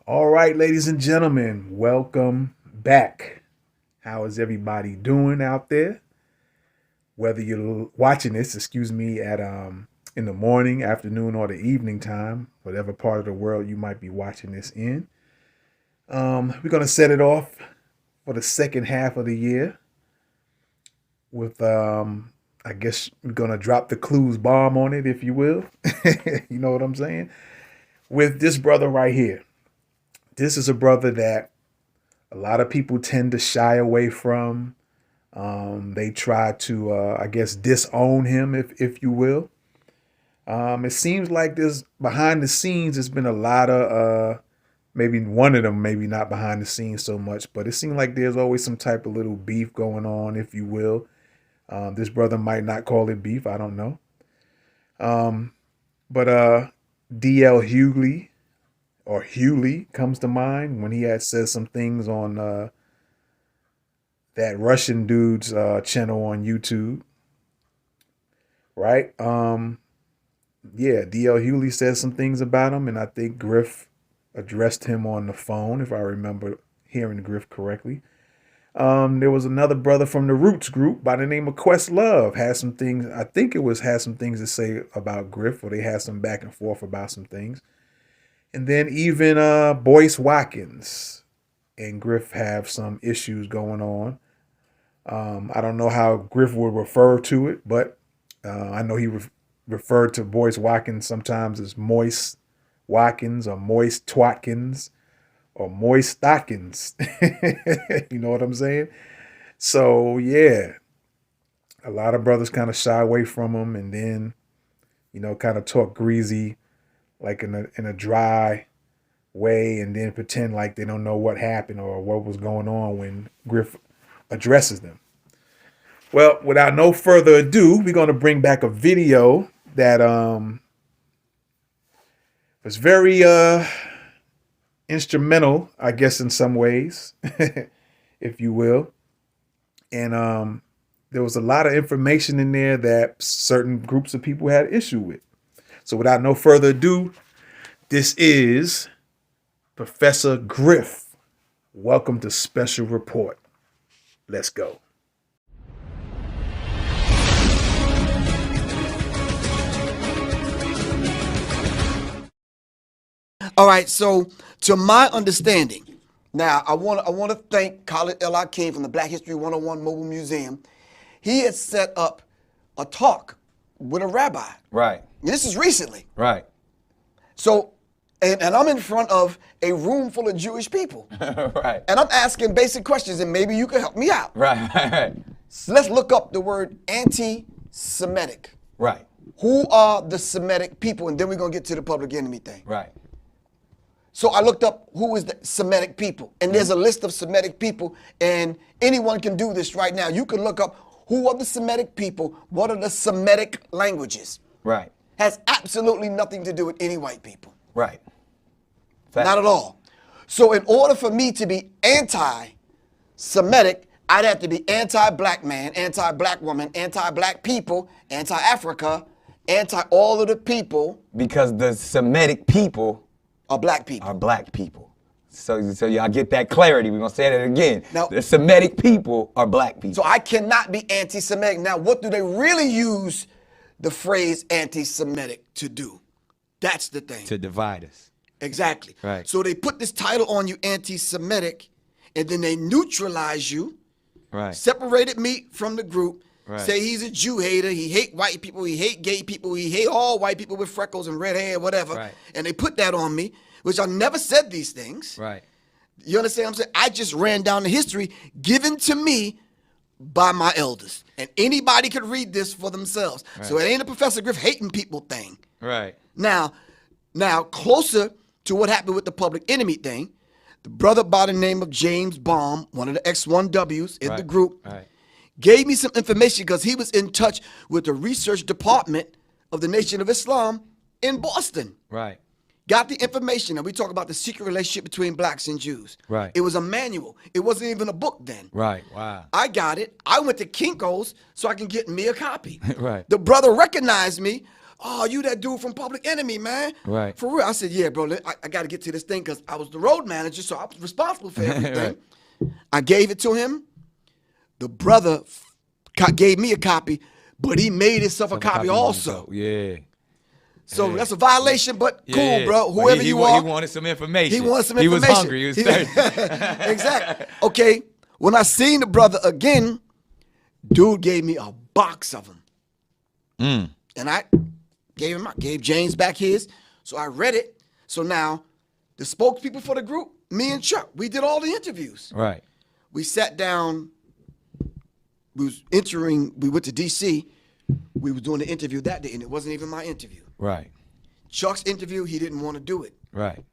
All right, ladies and gentlemen, welcome back. How is everybody doing out there? Whether you're watching this, at in the morning, afternoon, or the evening time, whatever part of the world you might be watching this in. We're gonna set it off for the second half of the year with I guess we're gonna drop the clues bomb on it, if you will. You know what I'm saying? With this brother right here. This is a brother that a lot of people tend to shy away from. They try to, I guess, disown him, if you will. It seems like there's behind the scenes, there's been a lot of, maybe one of them, maybe not behind the scenes so much, but it seems like there's always some type of little beef going on, if you will. This brother might not call it beef, I don't know. But D.L. Hughley comes to mind when he had said some things on that Russian dude's channel on YouTube. Right? Yeah, D.L. Hughley said some things about him, and I think Griff addressed him on the phone, if I remember hearing Griff correctly. There was another brother from the Roots group by the name of Questlove had some things, I think it was had some things to say about Griff, or they had some back and forth about some things. And then even Boyce Watkins and Griff have some issues going on. I don't know how Griff would refer to it, but I know he referred to Boyce Watkins sometimes as Moist Watkins or Moist Twatkins or Moist Stockings. You know what I'm saying? So, yeah, a lot of brothers kind of shy away from him and then, kind of talk greasy, like in a dry way, and then pretend like they don't know what happened or what was going on when Griff addresses them. Well, without no further ado, we're going to bring back a video that was very instrumental, I guess, in some ways, if you will. And there was a lot of information in there that certain groups of people had issue with. So without no further ado, this is Professor Griff. Welcome to Special Report. Let's go. All right, so to my understanding, now I want to thank Khalid El Hakim from the Black History 101 Mobile Museum. He had set up a talk with a rabbi. Right. This is recently. Right. So, and I'm in front of a room full of Jewish people. Right. And I'm asking basic questions, and maybe you can help me out. Right. So let's look up the word anti-Semitic. Right. Who are the Semitic people? And then we're going to get to the public enemy thing. Right. So I looked up who is the Semitic people. And there's a list of Semitic people, and anyone can do this right now. You can look up who are the Semitic people, what are the Semitic languages. Right. Has absolutely nothing to do with any white people. Right. Not at all. So in order for me to be anti-Semitic, I'd have to be anti-black man, anti-black woman, anti-black people, anti-Africa, anti-all of the people. Because the Semitic people are black people. Are black people. So y'all get that clarity. We're going to say that again. Now, the Semitic people are black people. So I cannot be anti-Semitic. Now, what do they really use the phrase anti-Semitic to do? That's the thing. To divide us. Exactly. Right. So they put this title on you, anti-Semitic, and then they neutralize you. Right. Separated me from the group. Right. Say he's a Jew hater. He hate white people. He hate gay people. He hate all white people with freckles and red hair, whatever. Right. And they put that on me, which I never said these things. Right. You understand what I'm saying? I just ran down the history given to me by my elders. And anybody could read this for themselves. Right. So it ain't a Professor Griff hating people thing. Right. Now, closer to what happened with the public enemy thing, the brother by the name of James Baum, one of the X1Ws in the group, gave me some information because he was in touch with the research department of the Nation of Islam in Boston. Right. Got the information, and we talk about the secret relationship between blacks and Jews. Right. It was a manual. It wasn't even a book then. Right. Wow. I got it. I went to Kinko's so I can get me a copy. Right. The brother recognized me oh, you that dude from Public Enemy, man. Right. For real. I said, yeah, bro, I got to get to this thing because I was the road manager, so I was responsible for everything. Right. I gave it to him. The brother gave me a copy, but he made himself a copy also. Yeah. So that's a violation, but cool, bro. But Whoever you are. He wanted some information. He wanted some information. He was hungry. He was thirsty. Exactly. Okay. When I seen the brother again, dude gave me a box of them. And I gave James back his. So I read it. So now the spokespeople for the group, me and Chuck, we did all the interviews. Right. We sat down. We went to DC. We was doing the interview that day, and it wasn't even my interview. Right. Chuck's interview, he didn't want to do it. Right.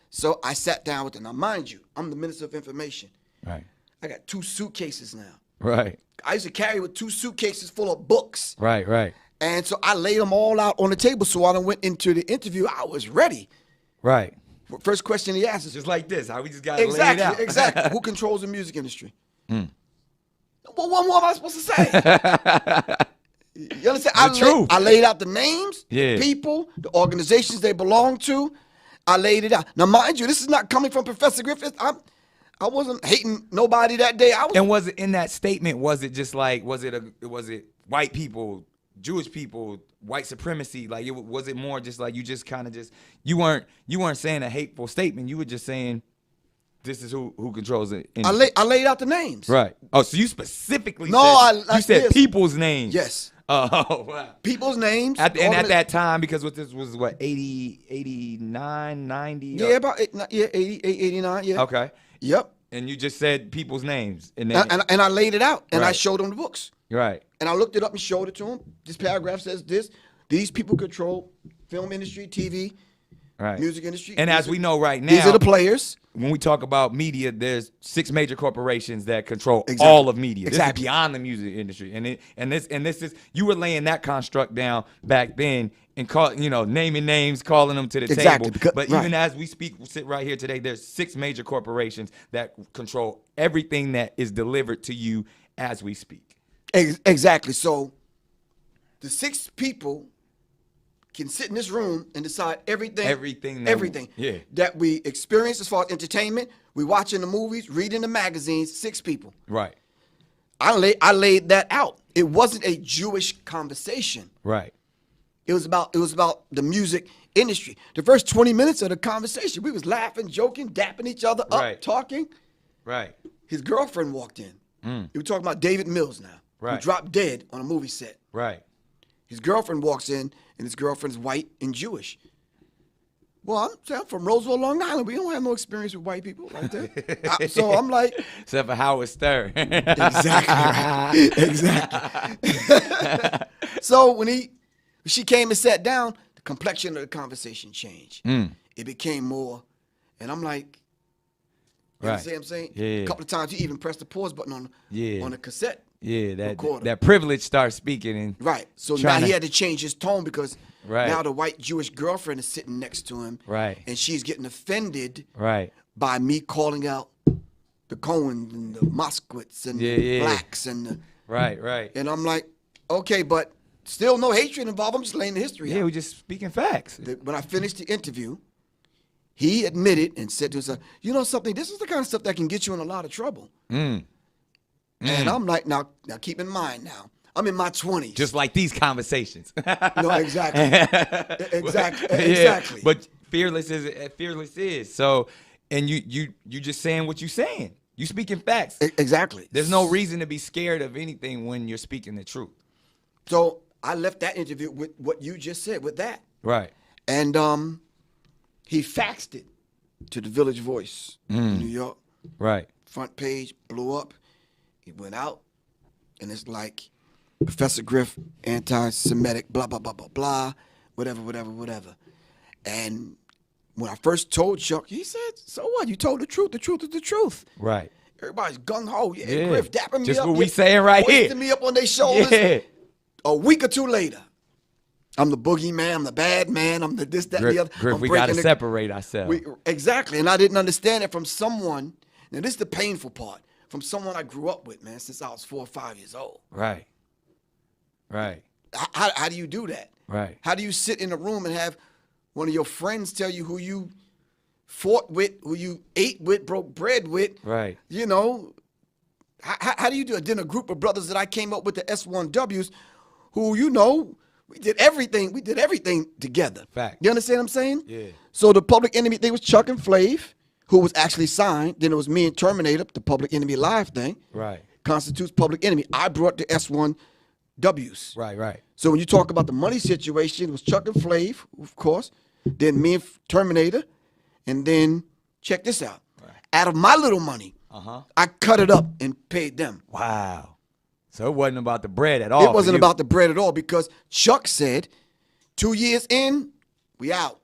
So I sat down with him. Now, mind you, I'm the Minister of Information. Right. I got 2 suitcases now. Right. I used to carry with 2 suitcases full of books. Right. Right. And so I laid them all out on the table. So when I went into the interview, I was ready. Right. First question he asked is Just like this, how we just got to lay it exactly, out. exactly. Who controls the music industry? Well, what more am I supposed to say? You understand? I laid out the names, the people, the organizations they belong to. I laid it out. Now, mind you, this is not coming from Professor Griff. I wasn't hating nobody that day. And was it in that statement? Was it just like was it white people, Jewish people, white supremacy? Like was it more just like you just kind of just you weren't saying a hateful statement. You were just saying this is who controls it. I laid out the names. Right. Oh, so you specifically you said people's names. Yes. Oh, wow. People's names. At that time, because this was what, 80, 89, 90? Yeah, about 80, 89, yeah. Okay. Yep. And you just said people's names. And I laid it out, and I Right. showed them the books. Right. And I looked it up and showed it to them. This paragraph says this. These people control film industry, TV, Right. music industry. And as we know right now, these are the players. when we talk about media, there's 6 major corporations that control Exactly. all of media. Exactly. This is beyond the music industry. And this is you were laying that construct down back then and naming names, calling them to the Exactly. table. But Right. even as we sit right here today, there's 6 major corporations that control everything that is delivered to you as we speak. Exactly. So the 6 people can sit in this room and decide everything that we experience as far as entertainment. We watching the movies, reading the magazines. 6 people. Right. I laid that out. It wasn't a Jewish conversation. Right. It was about the music industry. The first 20 minutes of the conversation, we was laughing, joking, dapping each other up, Right. talking. Right. His girlfriend walked in. We were talking about David Mills now, Right. who dropped dead on a movie set. Right. His girlfriend walks in, and his girlfriend's white and Jewish. Well, I'm from Roseville, Long Island. We don't have no experience with white people like that. So I'm like, Except for Howard Stern. exactly, right. Exactly. So when she came and sat down, the complexion of the conversation changed. It became more, and I'm like, you Right. understand what I'm saying? Yeah. A couple of times he even pressed the pause button on the cassette. Yeah, recorder. that privilege starts speaking and Right. So now he had to change his tone because Right. now the white Jewish girlfriend is sitting next to him. Right. And she's getting offended Right. by me calling out the Cohens and the Moskowitz and the blacks Right. and I'm like, okay, but still no hatred involved. I'm just laying the history Yeah, out. we're just speaking facts. When I finished the interview, he admitted and said to himself, you know something, this is the kind of stuff that can get you in a lot of trouble. And I'm like, now keep in mind now, I'm in my 20s. Just like these conversations. No, exactly. Exactly. Yeah, Exactly. but fearless is. So, and you just saying what you're saying. You speaking facts. Exactly. There's no reason to be scared of anything when you're speaking the truth. So I left that interview with what you just said, with that. Right. And he faxed it to the Village Voice in New York. Right. Front page blew up. It went out, and it's like Professor Griff, anti-Semitic, blah, blah, blah, blah, blah, whatever. And when I first told Chuck, he said, so what? You told the truth. The truth is the truth. Right. Everybody's gung-ho. Yeah, Griff dapping me just up. what we saying right here. Hoisting me up on their shoulders. Yeah. A week or two later, I'm the boogeyman, I'm the bad man, I'm the this, that, and the other. Griff, I'm we got to breaking separate ourselves. Exactly, and I didn't understand it from someone. Now, this is the painful part. From someone I grew up with, man, since I was 4 or 5 years old. Right. How do you do that? Right. How do you sit in a room and have one of your friends tell you who you fought with, who you ate with, broke bread with? Right. You know, how do you do it? Then a group of brothers that I came up with, the S1Ws, who, you know, we did everything together. Fact. You understand what I'm saying? Yeah. So the Public Enemy thing was Chuck and Flav, who was actually signed. Then it was me and Terminator, the Public Enemy Live thing. Right. Constitutes Public Enemy. I brought the S1Ws. Right. So when you talk about the money situation, it was Chuck and Flav, of course, then me and Terminator, and then check this out. Right. Out of my little money, I cut it up and paid them. Wow. So it wasn't about the bread at all. It wasn't about the bread at all, because Chuck said, 2 years in, we out.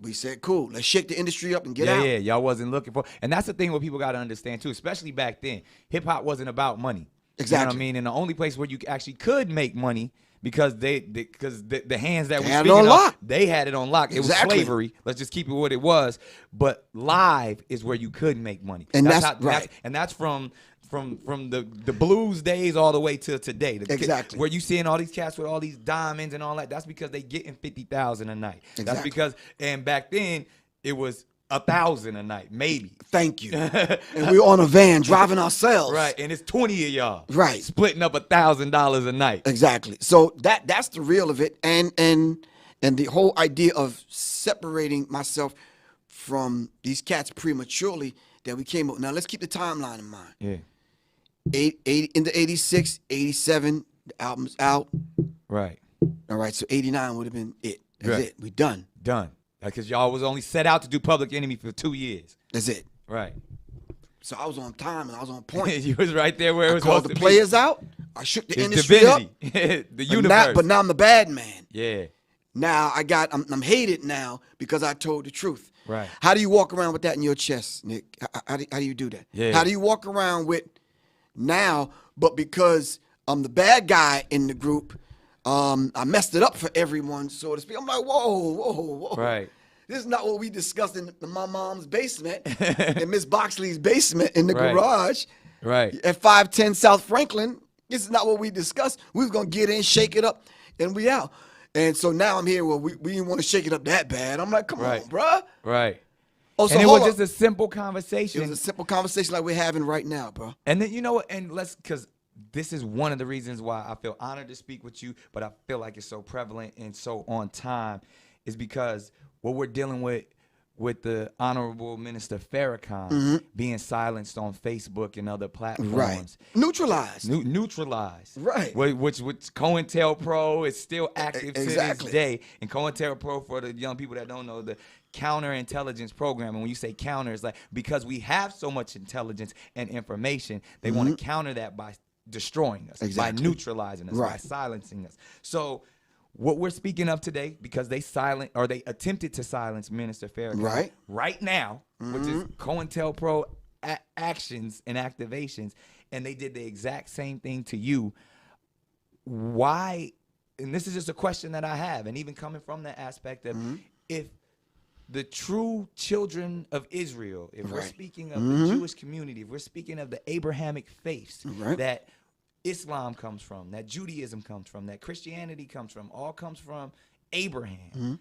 We said, cool, let's shake the industry up and get out. Yeah, y'all wasn't looking for. And that's the thing what people got to understand, too, especially back then. Hip-hop wasn't about money. Exactly. You know what I mean? And the only place where you actually could make money, because the hands that we had speaking it on lock. of, they had it on lock. It was slavery. Let's just keep it what it was. But live is where you could make money. And that's right. That's from the blues days all the way to today. Exactly. Where you seeing all these cats with all these diamonds and all that, that's because they getting 50,000 a night. Exactly. That's because, and back then it was 1,000 a night, maybe. Thank you. And we were on a van driving ourselves. Right, and it's 20 of y'all. Right. Splitting up $1,000 a night. Exactly. So that's the real of it. And the whole idea of separating myself from these cats prematurely that we came up. Now let's keep the timeline in mind. Yeah. Into 86, 87, the album's out. Right. All right, so 89 would have been it. That's Right. it. We done. Done. Because y'all was only set out to do Public Enemy for 2 years. That's it. Right. So I was on time and I was on point. You was right there where it was Called supposed the to players out. I shook the be. It's industry up. divinity. The universe. But now I'm the bad man. Yeah. Now I'm hated now because I told the truth. Right. How do you walk around with that in your chest, Nick? How do you do that? Yeah. How do you walk around with now, but because I'm the bad guy in the group, I messed it up for everyone, so to speak. I'm like, whoa. Right. This is not what we discussed in my mom's basement, in Miss Boxley's basement in the Right. garage. Right. At 510 South Franklin. This is not what we discussed. We was going to get in, shake it up, and we out. And so now I'm here, well, we didn't want to shake it up that bad. I'm like, come on, bruh. Right. Oh, so And it hold was up. just a simple conversation. It was a simple conversation like we're having right now, bro. And then, you know what? And because this is one of the reasons why I feel honored to speak with you, but I feel like it's so prevalent and so on time, is because what we're dealing with the Honorable Minister Farrakhan being silenced on Facebook and other platforms. Right. Neutralized. Neutralized. Right. Which COINTELPRO is still active to Exactly. this day. And COINTELPRO, for the young people that don't know, the counterintelligence program. And when you say counter, it's like because we have so much intelligence and information, they want to counter that by destroying us, by neutralizing us, by silencing us. So what we're speaking of today, because they attempted to silence Minister Farrakhan right now, which is COINTELPRO actions and activations, and they did the exact same thing to you. Why? And this is just a question that I have, and even coming from the aspect of if the true children of Israel, if we're speaking of the Jewish community, if we're speaking of the Abrahamic faiths that Islam comes from, that Judaism comes from, that Christianity comes from, all comes from Abraham.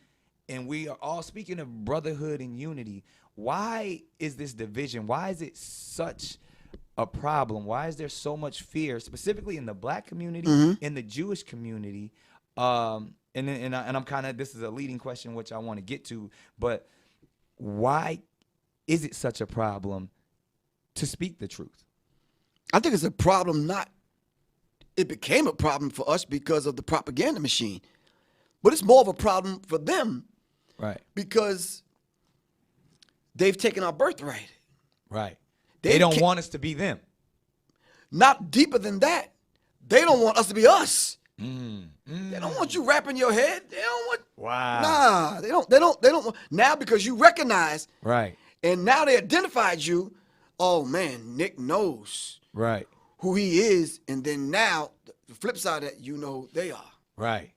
And we are all speaking of brotherhood and unity. Why is this division? Why is it such a problem? Why is there so much fear, specifically in the black community, in the Jewish community? And I'm kind of, this is a leading question, which I want to get to, but why is it such a problem to speak the truth? I think it's a problem it became a problem for us because of the propaganda machine. But it's more of a problem for them. Right. Because they've taken our birthright. Right. They don't want us to be them. Not deeper than that. They don't want us to be us. They don't want you wrapping your head. They don't want. Wow. Nah, they don't want. Now because you recognize. Right. And now they identified you. Oh man, Nick knows. Right. Who he is, and then now the flip side of that, you know who they are. Right.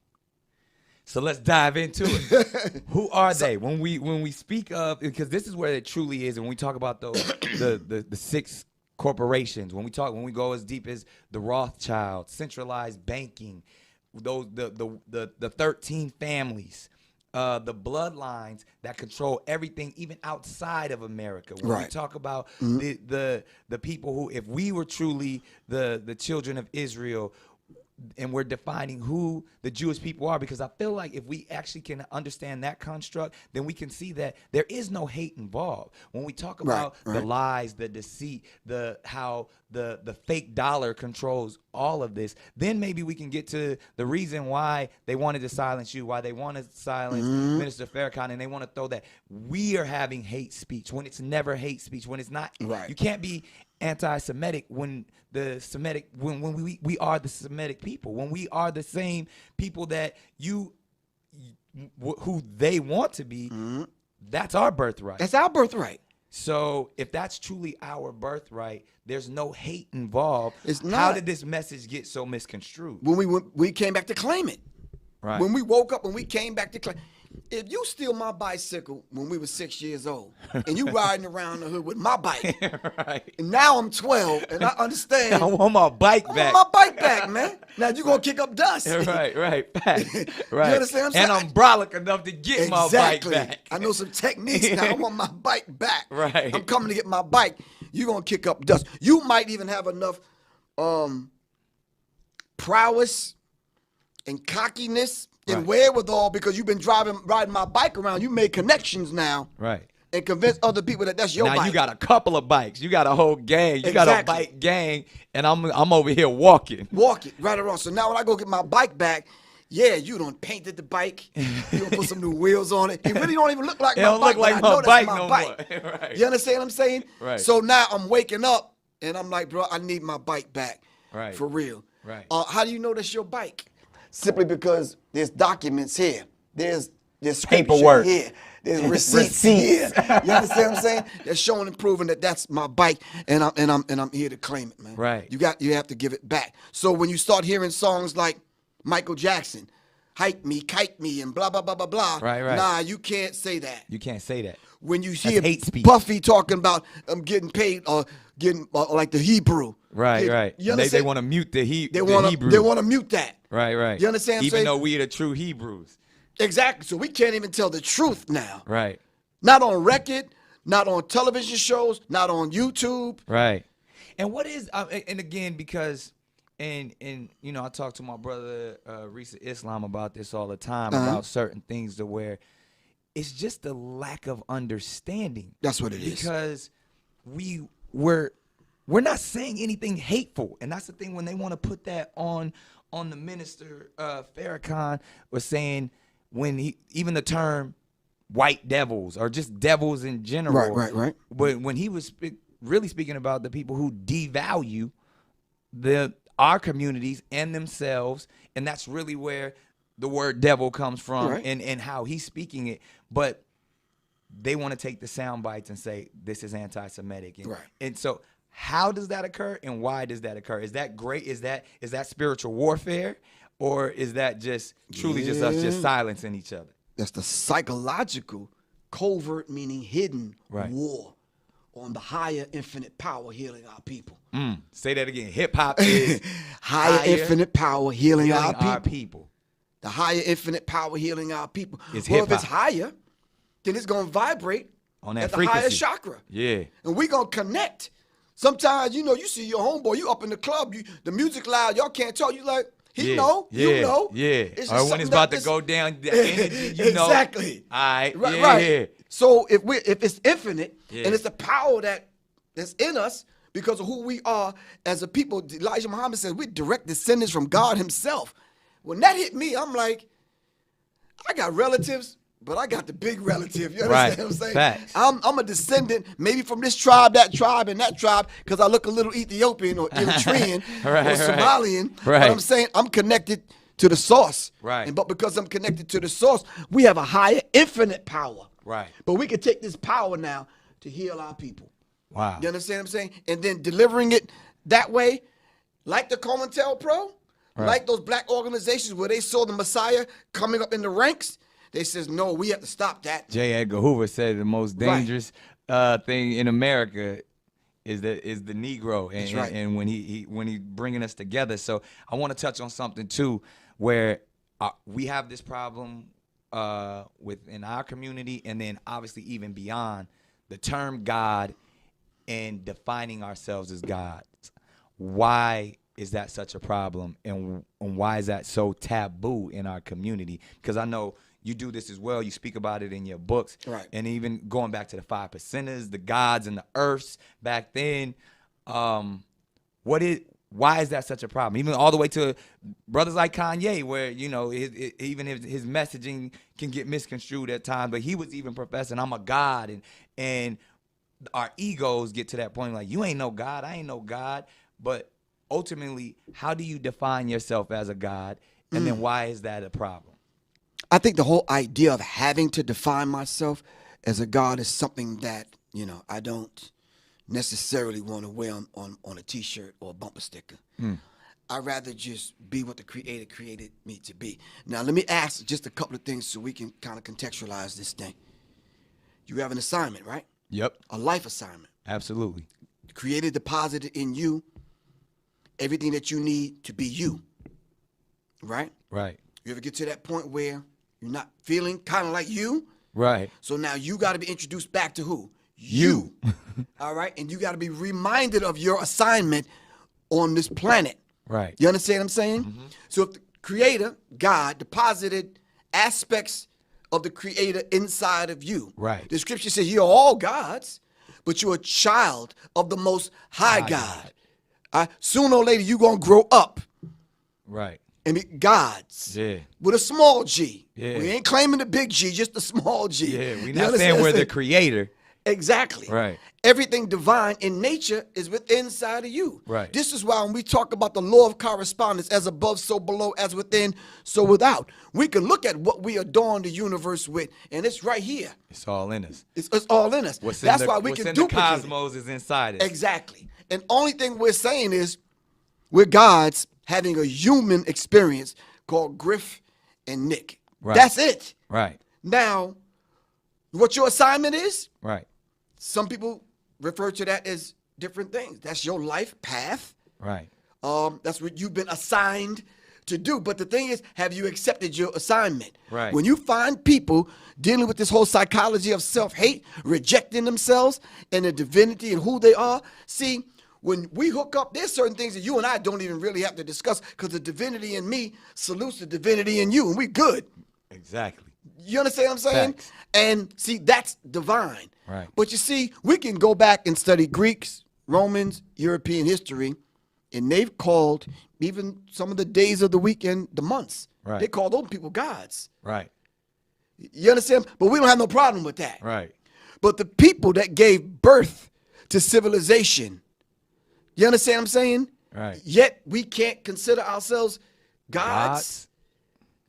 So let's dive into it. Who are they? When we speak of, because this is where it truly is, and when we talk about the six corporations, when we go as deep as the Rothschild, centralized banking, those the 13 families, the bloodlines that control everything, even outside of America. When we talk about the people who, if we were truly the children of Israel, and we're defining who the Jewish people are, because I feel like if we actually can understand that construct, then we can see that there is no hate involved. When we talk about the lies, the deceit, how the fake dollar controls all of this, then maybe we can get to the reason why they wanted to silence you, why they wanted to silence Minister Farrakhan, and they want to throw that we are having hate speech when it's never hate speech, when it's not. You can't be anti-Semitic when the Semitic, when we are the Semitic people, when we are the same people that who they want to be. That's our birthright. That's our birthright. So if that's truly our birthright, there's no hate involved. It's not. How did this message get so misconstrued? When we came back to claim it. Right. When we woke up and we came back to claim. If you steal my bicycle when we were 6 years old, and you riding around the hood with my bike, and now I'm 12, and I understand. I want my bike back. I want my bike back, man. Now you gonna kick up dust. Right. You understand what I'm saying? And I'm brolic enough to get my bike back. I know some techniques now. I want my bike back. Right. I'm coming to get my bike. You're gonna kick up dust. You might even have enough prowess and cockiness and wherewithal, because you've been riding my bike around. You made connections now. Right. And convince other people that that's your bike. Now you got a couple of bikes. You got a whole gang. You got a bike gang, and I'm over here walking. Walking, right or wrong. So now when I go get my bike back, yeah, you done painted the bike. You done put some new wheels on it. It really don't even look like my bike. It don't look like my bike no more. Right. You understand what I'm saying? Right. So now I'm waking up, and I'm like, bro, I need my bike back. Right. For real. Right. How do you know that's your bike? Simply because there's documents here. There's paperwork here. There's receipts here. You understand what I'm saying? That's showing and proving that that's my bike, and I'm here to claim it, man. Right. You have to give it back. So when you start hearing songs like Michael Jackson, hype me, kite me, and blah blah blah blah blah. Right. Nah, you can't say that. You can't say that. When you hear hate speech. Puffy talking about getting paid or getting like the Hebrew. Right. You understand? They want to mute the Hebrew. They want to mute that. Right. You understand what I'm Even saying? though we are the true Hebrews. Exactly. So we can't even tell the truth now. Right. Not on record, not on television shows, not on YouTube. Right. And what is and again, because and you know, I talk to my brother Risa Islam about this all the time, about certain things to where it's just a lack of understanding. That's what it is. Because we're not saying anything hateful, and that's the thing when they want to put that on the minister Farrakhan was saying, when even the term white devils or just devils in general. Right. But when he was really speaking about the people who devalue our communities and themselves, and that's really where the word devil comes from, and how he's speaking it. But they want to take the sound bites and say this is anti-Semitic, and so how does that occur, and why does that occur? Is that great? Is that spiritual warfare, or is that just truly just us just silencing each other? That's the psychological, covert, meaning hidden war on the higher infinite power healing our people. Say that again. Hip hop is higher infinite power healing our people. The higher infinite power healing our people. It's well, hip-hop. if it's higher, then it's gonna vibrate on that at frequency. the higher chakra. Yeah. And we gonna connect. Sometimes, you know, you see your homeboy, you up in the club, the music loud, y'all can't talk. You like, you know. Yeah. It's or when it's about to go down, the energy, you know. Exactly. All right. Right. So if it's infinite and it's the power that's in us because of who we are as a people, Elijah Muhammad says we're direct descendants from God himself. When that hit me, I'm like, I got relatives, but I got the big relative. You understand what I'm saying? Facts. I'm a descendant, maybe from this tribe, that tribe, and that tribe, because I look a little Ethiopian or Eritrean or Somalian. But I'm saying I'm connected to the source. Right. But because I'm connected to the source, we have a higher infinite power. Right. But we can take this power now to heal our people. Wow. You understand what I'm saying? And then delivering it that way, like the COINTELPRO, like those black organizations where they saw the Messiah coming up in the ranks, they says, no, we have to stop that. J. Edgar Hoover said the most dangerous thing in America is the Negro, and, and when he bringing us together. So I want to touch on something too. where we have this problem within our community, and then obviously even beyond the term God and defining ourselves as gods. Why is that such a problem, and why is that so taboo in our community? Because I know you do this as well. You speak about it in your books. Right. And even going back to the 5 percenters, the gods and the earths back then, why is that such a problem? Even all the way to brothers like Kanye, where, you know, even his messaging can get misconstrued at times, but he was even professing, I'm a God, and our egos get to that point like, you ain't no God, I ain't no God. But ultimately, how do you define yourself as a God, and then why is that a problem? I think the whole idea of having to define myself as a God is something that, you know, I don't necessarily want to wear on a T-shirt or a bumper sticker. I'd rather just be what the Creator created me to be. Now, let me ask just a couple of things so we can kind of contextualize this thing. You have an assignment, right? Yep. A life assignment. Absolutely. The Creator deposited in you everything that you need to be you, right? Right. You ever get to that point where you're not feeling kind of like you? Right. So now you got to be introduced back to who? You. All right? And you got to be reminded of your assignment on this planet. Right. You understand what I'm saying? So if the Creator, God, deposited aspects of the Creator inside of you. Right. The scripture says you're all gods, but you're a child of the Most High God. Sooner or later, you're going to grow up. Right. And be gods. Yeah. With a small G. Yeah. We ain't claiming the big G, just the small G. Yeah, we're You not understand saying what we're I'm the saying? creator. Exactly. Right. Everything divine in nature is within inside of you. Right. This is why when we talk about the law of correspondence, as above, so below, as within, so without, we can look at what we adorn the universe with, and it's right here. It's all in us. It's all in us. That's why we what's can in the duplicate it. cosmos is inside us. Exactly. And only thing we're saying is we're gods having a human experience called Griff and Nick. Right. That's it. Right. Now, what your assignment is, Right. some people refer to that as different things. That's your life path. Right. That's what you've been assigned to do. But the thing is, have you accepted your assignment? Right. When you find people dealing with this whole psychology of self-hate, rejecting themselves and their divinity and who they are, see, when we hook up, there's certain things that you and I don't even really have to discuss because the divinity in me salutes the divinity in you, and we good. Exactly. You understand what I'm saying? Facts. And see, that's divine. Right. But you see, we can go back and study Greeks, Romans, European history, and they've called even some of the days of the weekend the months. Right. They call those people gods. Right. You understand? But we don't have no problem with that. Right. But the people that gave birth to civilization, you understand what I'm saying? Right. Yet we can't consider ourselves gods.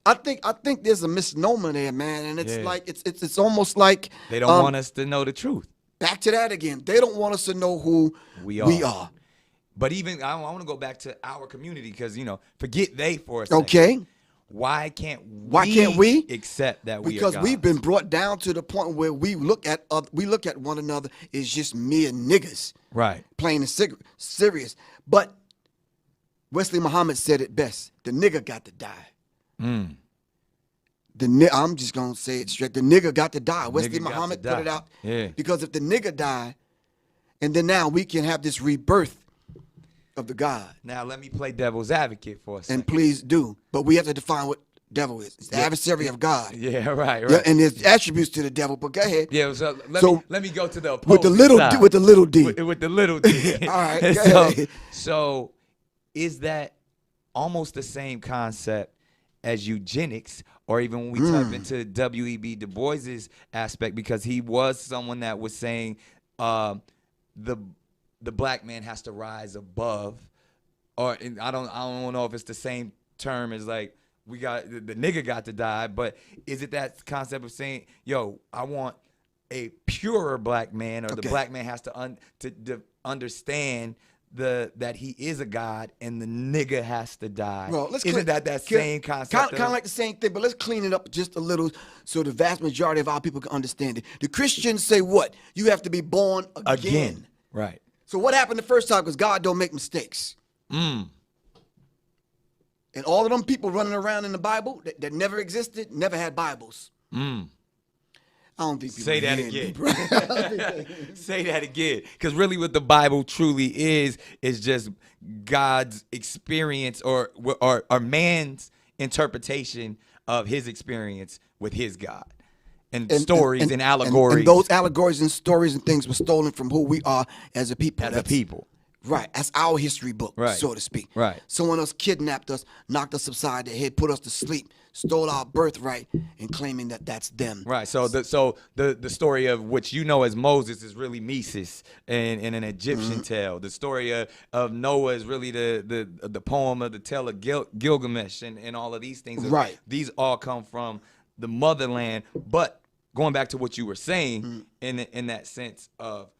I think there's a misnomer there, man, and it's like it's almost like they don't want us to know the truth. Back to that again. They don't want us to know who we are. But even I want to go back to our community because, you know, forget they for a second. Okay. Why can't we accept that we are Because gods? we've been brought down to the point where we look at one another as just mere niggas. Right. Plain and serious. But Wesley Muhammad said it best. The nigga got to die. I'm just going to say it straight. The nigga got to die. Wesley Muhammad put it out. Yeah. Because if the nigga die, and then now we can have this rebirth of the God. Now let me play devil's advocate for a second. And please do. But we have to define what devil is. It's the adversary of God. Yeah, right. Yeah, and there's attributes to the devil, but go ahead. Yeah, so let me go to the with the little side. D, with the little D. With the little D. All right, go ahead. So is that almost the same concept as eugenics, or even when we tap into W.E.B. Du Bois's aspect, because he was someone that was saying the black man has to rise above, or I don't know if it's the same term as like we got the nigga got to die, but is it that concept of saying, yo, I want a purer black man, or the black man has to understand that he is a god, and the nigga has to die. Well, Isn't that same concept? Kind of like the same thing, but let's clean it up just a little so the vast majority of our people can understand it. The Christians say what? You have to be born again. Right. So what happened the first time? Because God don't make mistakes. And all of them people running around in the Bible that never existed, never had Bibles. I don't think people Say that again. Say that again. Because really what the Bible truly is just God's experience or man's interpretation of his experience with his God. And stories and allegories. And those allegories and stories and things were stolen from who we are as a people. As a people. Right. That's our history book, so to speak. Right. Someone else kidnapped us, knocked us upside the head, put us to sleep, stole our birthright, and claiming that that's them. Right. So the story of which you know as Moses is really Mesis and an Egyptian tale. The story of Noah is really the poem of the tale of Gilgamesh and all of these things. Right. These all come from the motherland. But going back to what you were saying in that sense of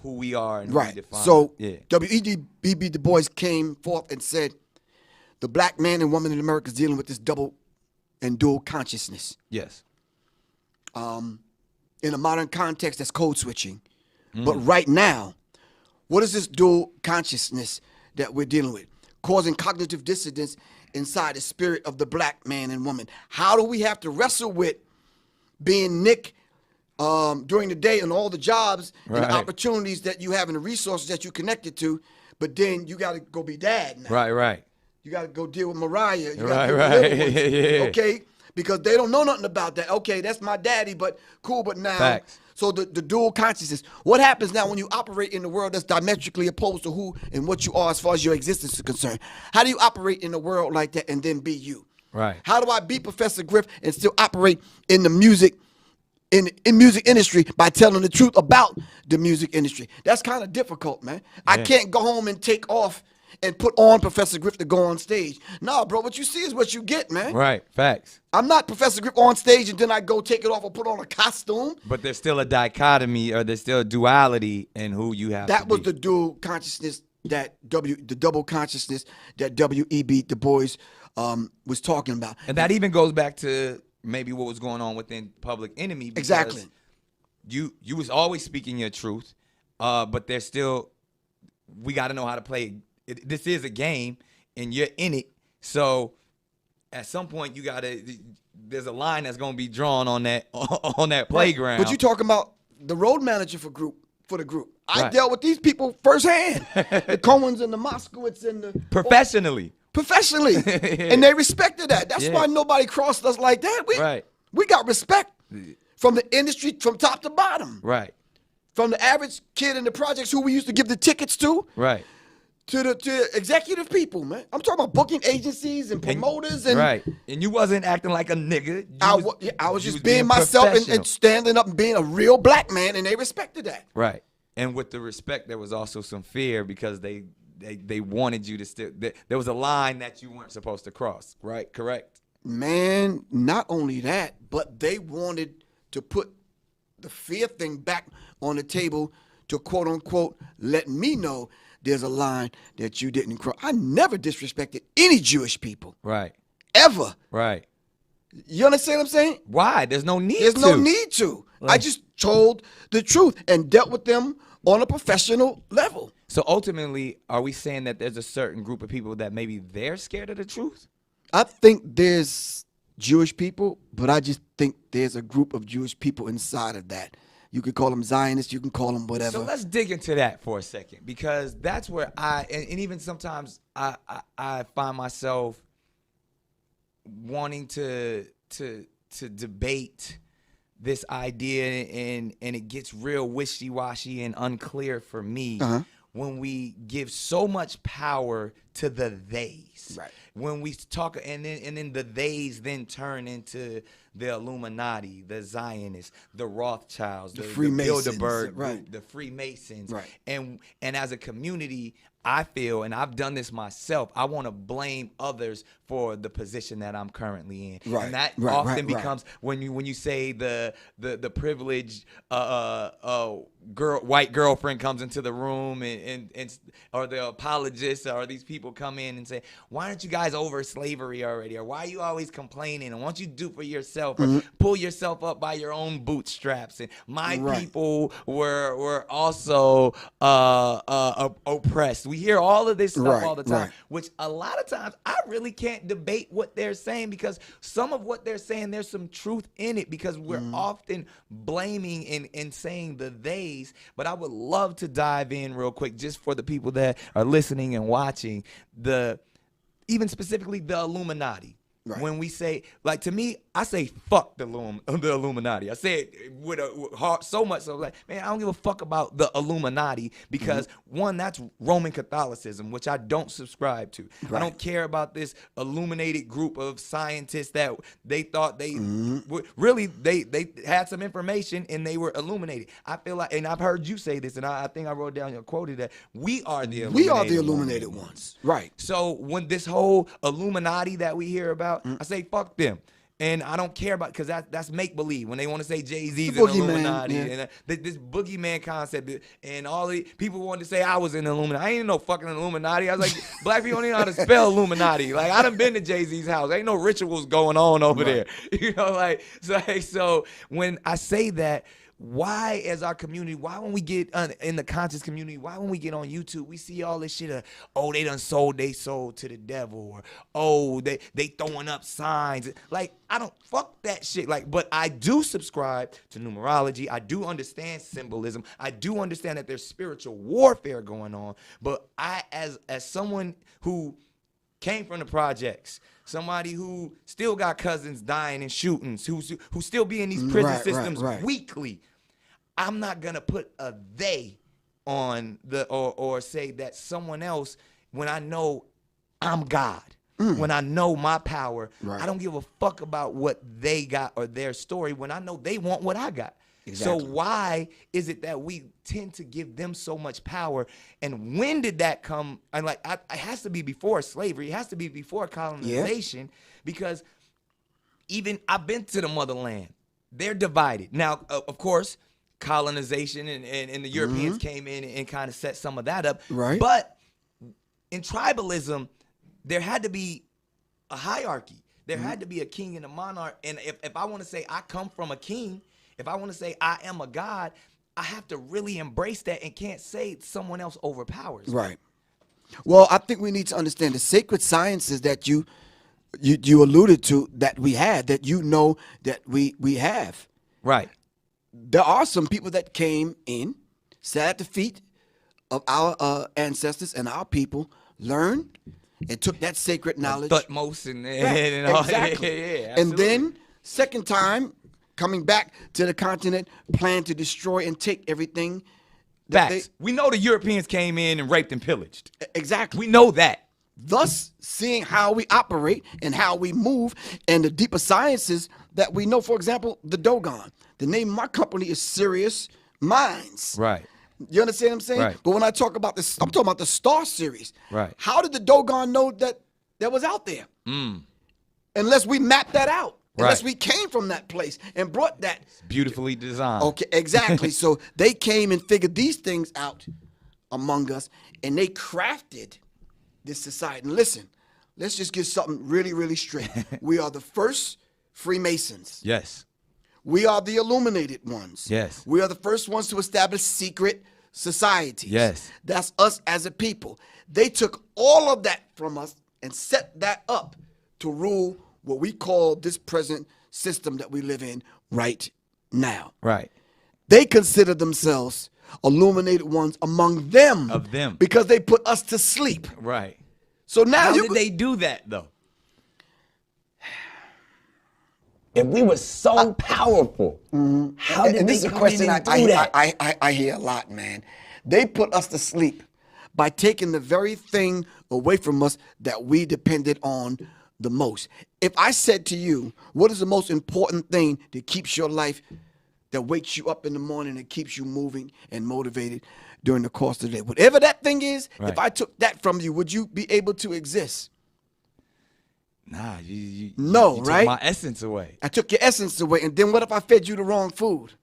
who we are and who we define. So W.E.B. Du Bois came forth and said, the black man and woman in America is dealing with this double and dual consciousness. Yes. In a modern context, that's code switching. But right now, what is this dual consciousness that we're dealing with? Causing cognitive dissonance inside the spirit of the black man and woman. How do we have to wrestle with being Nick during the day and all the jobs and the opportunities that you have and the resources that you connected to, but then you got to go be dad now. Right. You got to go deal with Mariah. You Right. Yeah. Okay, because they don't know nothing about that. Okay, that's my daddy, but cool, but now. Facts. So the dual consciousness. What happens now when you operate in the world that's diametrically opposed to who and what you are as far as your existence is concerned? How do you operate in a world like that and then be you? Right. How do I be Professor Griff and still operate in the music in music industry by telling the truth about the music industry? That's kind of difficult, man. Yeah. I can't go home and take off and put on Professor Griff to go on stage. No, bro, what you see is what you get, man. Right, facts. I'm not Professor Griff on stage and then I go take it off or put on a costume. But there's still a dichotomy or there's still a duality in who you have that to be. That was the dual consciousness the double consciousness that W.E.B. Du Bois was talking about. And that even goes back to maybe what was going on within Public Enemy. Exactly. You was always speaking your truth, but there's still, we got to know how to play. This is a game, and you're in it. So at some point, you got to, there's a line that's going to be drawn on that playground. But you talking about the road manager for the group. I dealt with these people firsthand. The Cohens and the Moskowitz and the professionally. And they respected that. That's why nobody crossed us like that. We got respect from the industry from top to bottom. Right. From the average kid in the projects who we used to give the tickets to. Right. To the executive people, man. I'm talking about booking agencies and promoters and And you wasn't acting like a nigga. I was just being myself and standing up and being a real black man, and they respected that. Right. And with the respect, there was also some fear because they wanted you to still. There was a line that you weren't supposed to cross. Right. Correct. Man, not only that, but they wanted to put the fear thing back on the table to quote unquote let me know there's a line that you didn't cross. I never disrespected any Jewish people. Right. Ever. Right. You understand what I'm saying? Why? There's no need to. There's no need to. I just told the truth and dealt with them on a professional level. So ultimately, are we saying that there's a certain group of people that maybe they're scared of the truth? I think there's Jewish people, but I just think there's a group of Jewish people inside of that. You could call them Zionists, you can call them whatever. So let's dig into that for a second, because that's where and even sometimes I find myself wanting to debate this idea, and it gets real wishy-washy and unclear for me when we give so much power to the theys. Right. When we talk, and then the theys then turn into the Illuminati, the Zionists, the Rothschilds, the Freemasons, Bilderberg, the Freemasons. Right. And as a community, I feel, and I've done this myself, I want to blame others for the position that I'm currently in. Right. And that often becomes when you say the privileged white girlfriend comes into the room and or the apologists or these people come in and say, why aren't you guys guys over slavery already? Or why are you always complaining? And why don't you do for yourself or pull yourself up by your own bootstraps? And my people were also oppressed. We hear all of this stuff all the time, which a lot of times I really can't debate what they're saying, because some of what they're saying, there's some truth in it, because we're often blaming and saying the theys. But I would love to dive in real quick, just for the people that are listening and watching, even specifically the Illuminati. Right. When we say, like, to me, I say fuck the Illuminati. I say it with heart, so much so, like, man, I don't give a fuck about the Illuminati, because one, that's Roman Catholicism, which I don't subscribe to. I don't care about this illuminated group of scientists that they thought they really they had some information and they were illuminated. I feel like, and I've heard you say this, and I think I wrote down your quoted that we are the illuminated ones. Right. So when this whole Illuminati that we hear about, I say fuck them. And I don't care about, because that's make-believe. When they want to say Jay-Z's an Illuminati, and this boogeyman concept, and all the people wanted to say I was in the Illuminati. I ain't no fucking Illuminati. I was like, black people don't even know how to spell Illuminati. Like, I done been to Jay-Z's house. Ain't no rituals going on over there. You know, like, so when I say that, why, as our community, why when we get in the conscious community, why when we get on YouTube, we see all this shit of, oh, they done sold they soul to the devil, or, oh, they throwing up signs. Like, I don't, fuck that shit. Like, but I do subscribe to numerology. I do understand symbolism. I do understand that there's spiritual warfare going on. But I, as someone who came from the projects, somebody who still got cousins dying in shootings, who still be in these prison systems weekly, I'm not gonna put a they on or say that someone else when I know I'm God. When I know my power, I don't give a fuck about what they got or their story when I know they want what I got. Exactly. So why is it that we tend to give them so much power? And when did that come? And like, it has to be before slavery. It has to be before colonization, because even I've been to the motherland. They're divided. Now, of course, colonization and the Europeans came in and kind of set some of that up. Right. But in tribalism, there had to be a hierarchy. There had to be a king and a monarch. And if I want to say I come from a king, if I want to say I am a god, I have to really embrace that and can't say someone else overpowers. Right. Well, I think we need to understand the sacred sciences that you alluded to, that we had, that you know that we have. Right. There are some people that came in, sat at the feet of our ancestors and our people, learned and took that sacred knowledge. Thutmose and all. Exactly. Yeah, and then, second time, coming back to the continent, plan to destroy and take everything. Facts. We know the Europeans came in and raped and pillaged. Exactly. We know that. Thus, seeing how we operate and how we move and the deeper sciences that we know. For example, the Dogon. The name of my company is Serious Minds. Right. You understand what I'm saying? Right. But when I talk about this, I'm talking about the Star Series. Right. How did the Dogon know that was out there? Unless we mapped that out. Unless we came from that place and brought that. It's beautifully designed. Okay, exactly. So they came and figured these things out among us, and they crafted this society. And listen, let's just get something really, really straight. We are the first Freemasons. Yes. We are the illuminated ones. Yes. We are the first ones to establish secret societies. Yes. That's us as a people. They took all of that from us and set that up to rule what we call this present system that we live in right now. Right. They consider themselves illuminated ones among them. Of them. Because they put us to sleep. Right. So now how did they do that, though? If we were so powerful, how did and they this is a come question in and do that? I hear a lot, man. They put us to sleep by taking the very thing away from us that we depended on the most. If I said to you, what is the most important thing that keeps your life, that wakes you up in the morning and keeps you moving and motivated during the course of the day? Whatever that thing is, if I took that from you, would you be able to exist? Nah, you took my essence away. I took your essence away, and then what if I fed you the wrong food?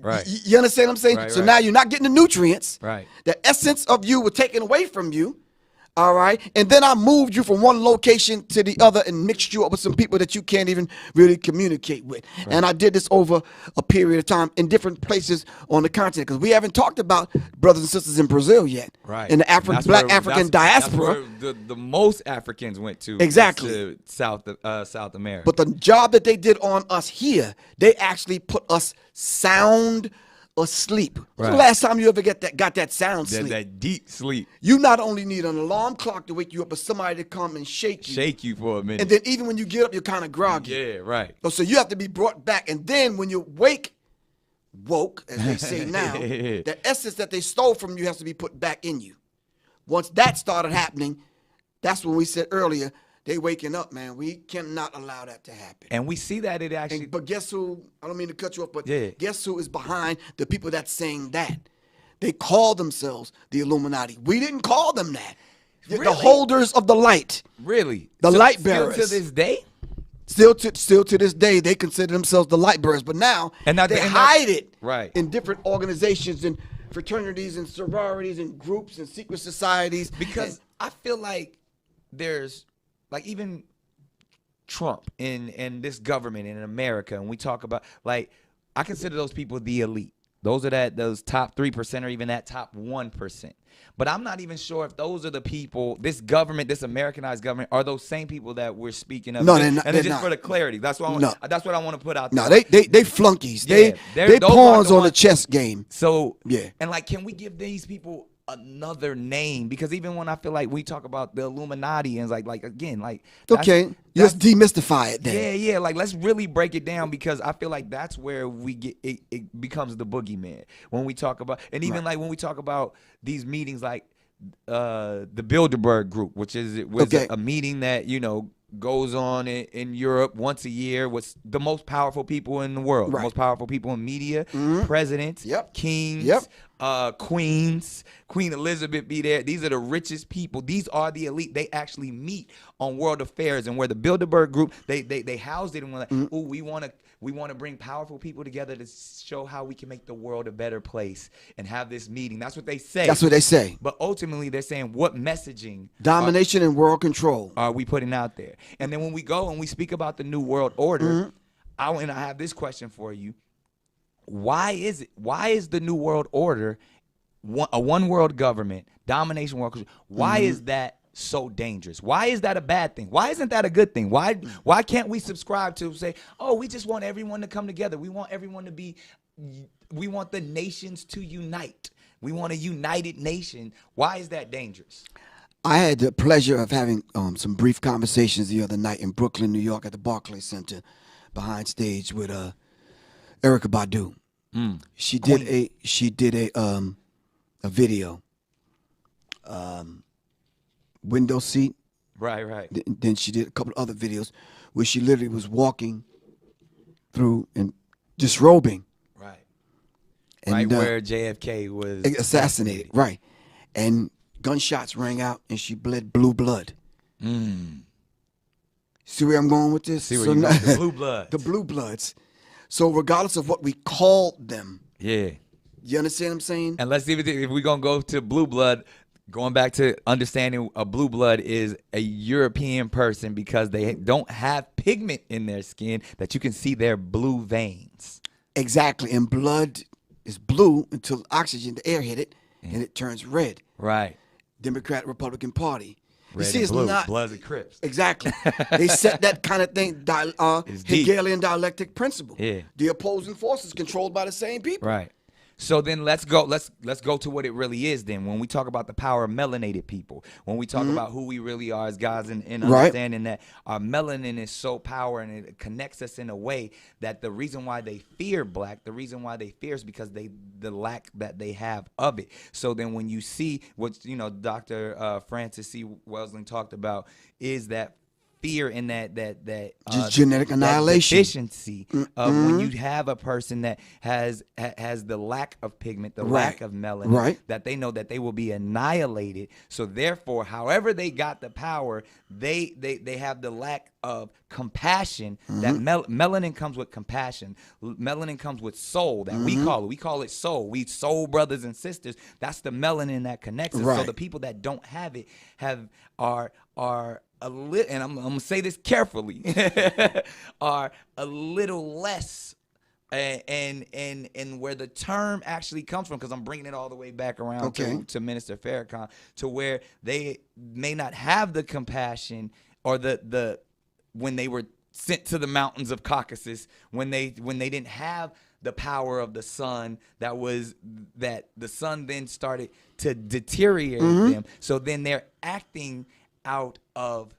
Right. You understand what I'm saying? Right, so now you're not getting the nutrients. Right. The essence of you was taken away from you. All right. And then I moved you from one location to the other and mixed you up with some people that you can't even really communicate with. Right. And I did this over a period of time in different places on the continent, because we haven't talked about brothers and sisters in Brazil yet. Right. In the African African diaspora. That's where the most Africans went to. Exactly. To South America. But the job that they did on us here, they actually put us sound asleep. When's the last time you ever got that sound sleep? That deep sleep. You not only need an alarm clock to wake you up, but somebody to come and shake you. Shake you for a minute. And then even when you get up, you're kind of groggy. Yeah, right. So you have to be brought back. And then when you woke, as they say now, the essence that they stole from you has to be put back in you. Once that started happening, that's when we said earlier, they waking up, man. We cannot allow that to happen. And we see that it actually. But guess who? I don't mean to cut you off, but guess who is behind the people that's saying that? They call themselves the Illuminati. We didn't call them that. Really? The holders of the light. Really? The light bearers. Still to this day? Still to this day, they consider themselves the light bearers. But now they hide it in different organizations and fraternities and sororities and groups and secret societies. Because I feel like there's, like, even Trump and this government in America, and we talk about, like, I consider those people the elite. Those are those top 3% or even that top 1%. But I'm not even sure if those are the people, this government, this Americanized government, are those same people that we're speaking of. No, they're not. And They're just not. for the clarity, that's what I want to put out there. No, they flunkies. Yeah, they pawns on the chess game. So yeah, and like, can we give these people another name? Because even when I feel like we talk about the Illuminati and like again, like, let's demystify it then. Yeah, like, let's really break it down, because I feel like that's where we get it becomes the boogeyman when we talk about, and even like when we talk about these meetings, like the Bilderberg group, which was a meeting that goes on in Europe once a year with the most powerful people in the world, the most powerful people in media, presidents, kings, queens. Queen Elizabeth be there. These are the richest people. These are the elite. They actually meet on world affairs, and where the Bilderberg group, they housed it and were like, "Ooh, we want to bring powerful people together to show how we can make the world a better place and have this meeting." That's what they say. That's what they say. But ultimately, they're saying, what messaging, domination and world control, are we putting out there? And then when we go and we speak about the New World Order, I have this question for you. Why is the New World Order a one world government, domination world control? Why is that so dangerous? Why is that a bad thing? Why isn't that a good thing? Why can't we subscribe to say, oh, we just want everyone to come together. We want everyone to we want the nations to unite. We want a united nation. Why is that dangerous? I had the pleasure of having some brief conversations the other night in Brooklyn, New York, at the Barclays Center, behind stage with Erykah Badu. She did a video, window seat. Right. Then she did a couple of other videos where she literally was walking through and disrobing. Right. And, where JFK was assassinated. Right. And gunshots rang out and she bled blue blood. See where I'm going with this? The blue bloods. The blue bloods. So regardless of what we called them. Yeah. You understand what I'm saying? And let's see if we're going to go to blue blood, going back to understanding a blue blood is a European person because they don't have pigment in their skin that you can see their blue veins. Exactly. And blood is blue until oxygen, the air hit it, and it turns red. Right. Democrat Republican Party. Red you see, and it's blue, not Bloods and Crips. Exactly. They set that kind of thing, Hegelian dialectic principle. Yeah. The opposing forces controlled by the same people. Right. So then let's go to what it really is then. When we talk about the power of melanated people, when we talk about who we really are as guys and understanding that our melanin is so powerful and it connects us in a way that the reason why they fear black, the reason why they fear is because the lack that they have of it. So then when you see what Dr. Francis C. Welsing talked about is that fear and that just genetic annihilation. that deficiency of when you have a person that has the lack of pigment, the lack of melanin, that they know that they will be annihilated. So therefore, however they got the power, they have the lack of compassion. That melanin comes with compassion. Melanin comes with soul. That we call it soul. We soul brothers and sisters. That's the melanin that connects us. So the people that don't have it are a little, and I'm gonna say this carefully, are a little less, and where the term actually comes from, because I'm bringing it all the way back around to Minister Farrakhan, to where they may not have the compassion or the when they were sent to the mountains of Caucasus, when they didn't have the power of the sun, that the sun then started to deteriorate them. So then they're acting out of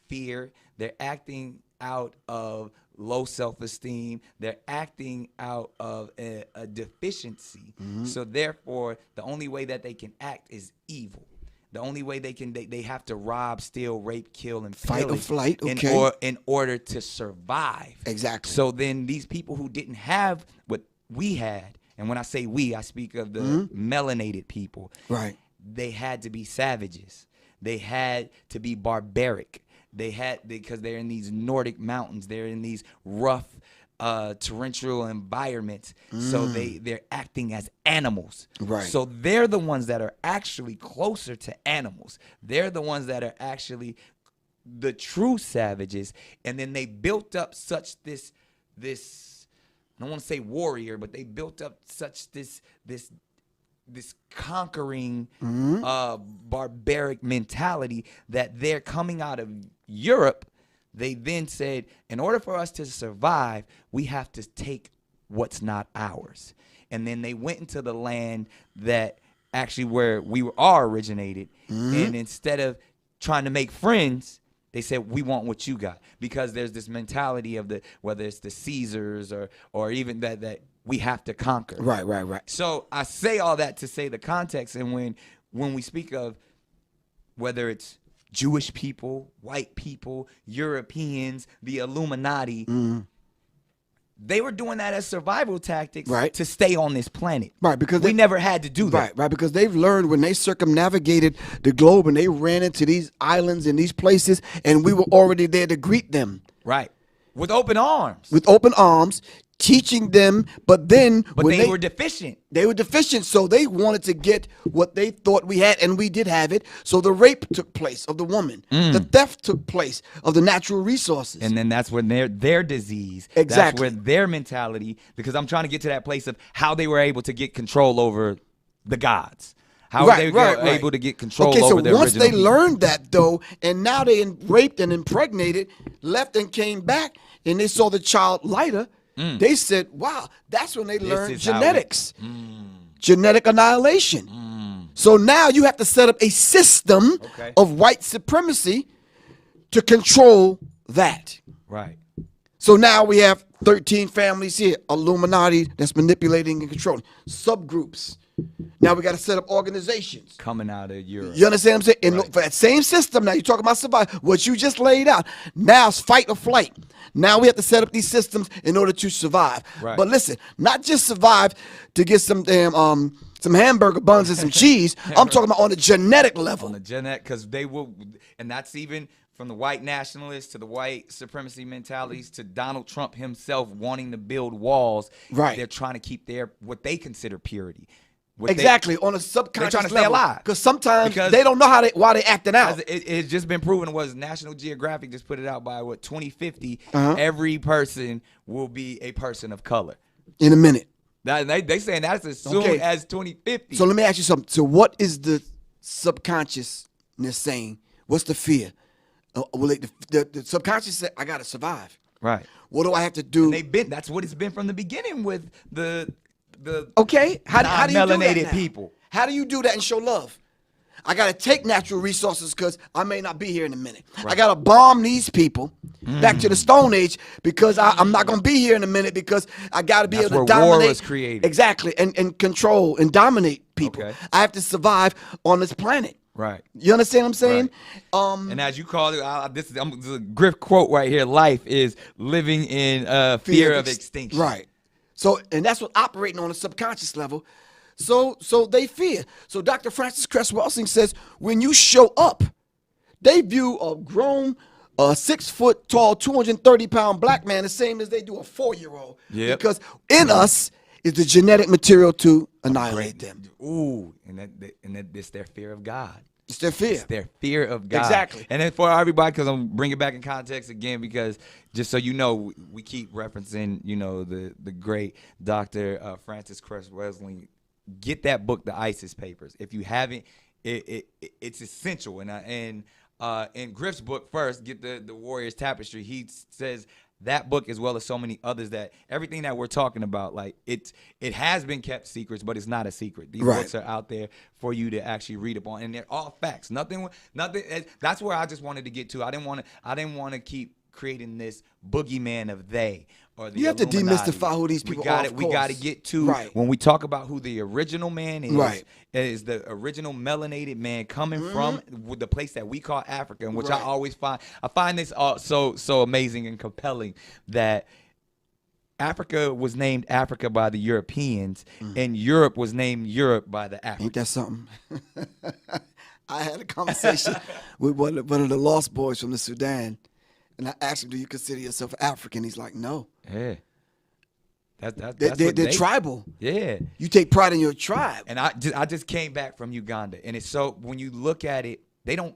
fear. They're acting out of low self-esteem. They're acting out of a deficiency. So therefore, the only way that they can act is evil. The only way they have to rob, steal, rape, kill, and fight or flight, in order to survive. Exactly. So then these people who didn't have what we had, and when I say we, I speak of the melanated people. Right. They had to be savages. They had to be barbaric. Because they're in these Nordic mountains. They're in these rough, torrential environments. So they're acting as animals. Right. So they're the ones that are actually closer to animals. They're the ones that are actually the true savages. And then they built up such this I don't want to say warrior, but they built up such this conquering barbaric mentality that they're coming out of Europe. They then said, in order for us to survive, we have to take what's not ours. And then they went into the land that actually where we are originated. And instead of trying to make friends, they said, we want what you got. Because there's this mentality of whether it's the Caesars or even that we have to conquer. Right. So I say all that to say the context. And when we speak of whether it's Jewish people, white people, Europeans, the Illuminati, they were doing that as survival tactics to stay on this planet. Right, because we never had to do that. Right, because they've learned when they circumnavigated the globe and they ran into these islands and these places, and we were already there to greet them. Right. With open arms. Teaching them, but then they were deficient. They were deficient, so they wanted to get what they thought we had, and we did have it. So the rape took place of the woman. The theft took place of the natural resources. And then that's when their disease, exactly. That's where their mentality, because I'm trying to get to that place of how they were able to get control over the gods. How were they able to get control over their original once they people? learned that, though, and now they raped and impregnated, left and came back, and they saw the child lighter, they said, wow, that's when they learned genetics, genetic annihilation. So now you have to set up a system of white supremacy to control that. Right. So now we have 13 families here, Illuminati that's manipulating and controlling, subgroups. Now we got to set up organizations. Coming out of Europe. You understand what I'm saying? And for that same system, now you're talking about survival, what you just laid out. Now it's fight or flight. Now we have to set up these systems in order to survive. Right. But listen, not just survive to get some damn some hamburger buns and some cheese. I'm talking about on a genetic level. On the genetic, because they will, and that's even from the white nationalists to the white supremacy mentalities to Donald Trump himself wanting to build walls. Right. They're trying to keep what they consider purity. On a subconscious trying to level. stay alive. Because sometimes they don't know why they acting out. It's just been proven. Was National Geographic just put it out by 2050? Every person will be a person of color in a minute. They saying that's as soon as 2050. So let me ask you something. So what is the subconsciousness saying? What's the fear? The subconscious said, I gotta survive. Right. What do I have to do? And that's what it's been from the beginning with the how do you do melanated that people. How do you do that and show love? I got to take natural resources because I may not be here in a minute. Right. I got to bomb these people back to the Stone Age because I'm not going to be here in a minute because I got to be able to dominate. War was created. Exactly, and control and dominate people. I have to survive on this planet. Right. You understand what I'm saying? Right. And as you call it, this is a Griff quote right here. Life is living in fear of extinction. Right. So, and that's what operating on a subconscious level. So they fear. So Dr. Francis Cress Welsing says, when you show up, they view a grown, 6 foot tall, 230-pound black man the same as they do a 4-year-old. Yep. Because in us is the genetic material to annihilate them. Ooh, and it's their fear of God. It's their fear. It's their fear of God. Exactly. And then for everybody, because I'm bringing it back in context again, because just so you know, we keep referencing, the great Dr. Francis Cress Welsing. Get that book, The ISIS Papers. If you haven't, it's essential. And in Griff's book first, get the Warrior's Tapestry. He says that book, as well as so many others, that everything that we're talking about, like it has been kept secrets, but it's not a secret. These books are out there for you to actually read upon, and they're all facts. Nothing. That's where I just wanted to get to. I didn't want to keep creating this boogeyman of they. Or the you have to Illuminati. demystify who these people are. We got to get to when we talk about who the original man is. Is the original melanated man coming from the place that we call Africa, and which I always find this so amazing and compelling that Africa was named Africa by the Europeans, and Europe was named Europe by the Africans. Ain't that something? I had a conversation with one of the Lost Boys from the Sudan. And I asked him, do you consider yourself African? He's like, no. Yeah. They're tribal. Yeah. You take pride in your tribe. And I just came back from Uganda. And it's so, when you look at it, they don't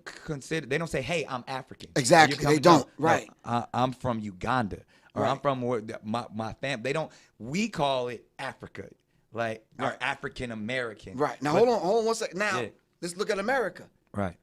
say, hey, I'm African. Exactly. They don't. Right. No, I'm from Uganda. Or I'm from my family. We call it Africa. Like, our African American. Right. Now, hold on 1 second. Now, let's look at America. Right.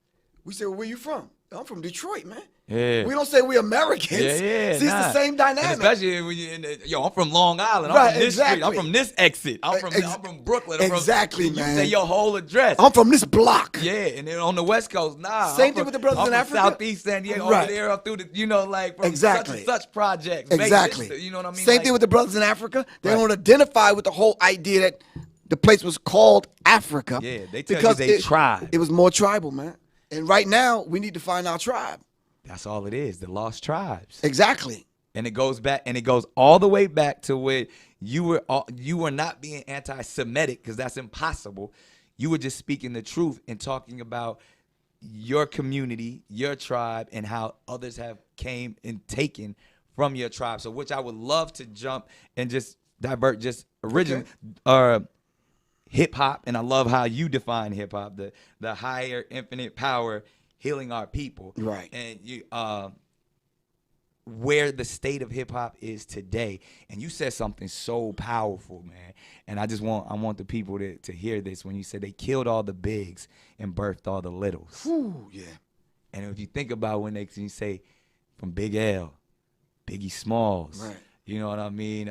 We say, well, where you from? I'm from Detroit, man. Yeah. We don't say we Americans. Yeah. See, it's the same dynamic. And especially when you I'm from Long Island. I'm from this street. I'm from this exit. I'm from Brooklyn. Man. You say your whole address. I'm from this block. Yeah, and then on the West Coast, Same thing with the brothers in Africa. Southeast San Diego, over there, up through the, from such and such projects. Exactly. You know what I mean? Same thing with the brothers in Africa. They don't identify with the whole idea that the place was called Africa. Yeah, they tell you they tribe. It was more tribal, man. And right now, we need to find our tribe. That's all it is, the lost tribes. Exactly. And it goes back, and it goes all the way back to when you were not being anti-Semitic, because that's impossible. You were just speaking the truth and talking about your community, your tribe, and how others have came and taken from your tribe. So, which I would love to jump and just divert just original hip hop, and I love how you define hip hop, the higher infinite power healing our people. Right. And you where the state of hip hop is today. And you said something so powerful, man. And I want the people to hear this when you said they killed all the bigs and birthed all the littles. Ooh, yeah. And if you think about when you say from Big L, Biggie Smalls, right. You know what I mean?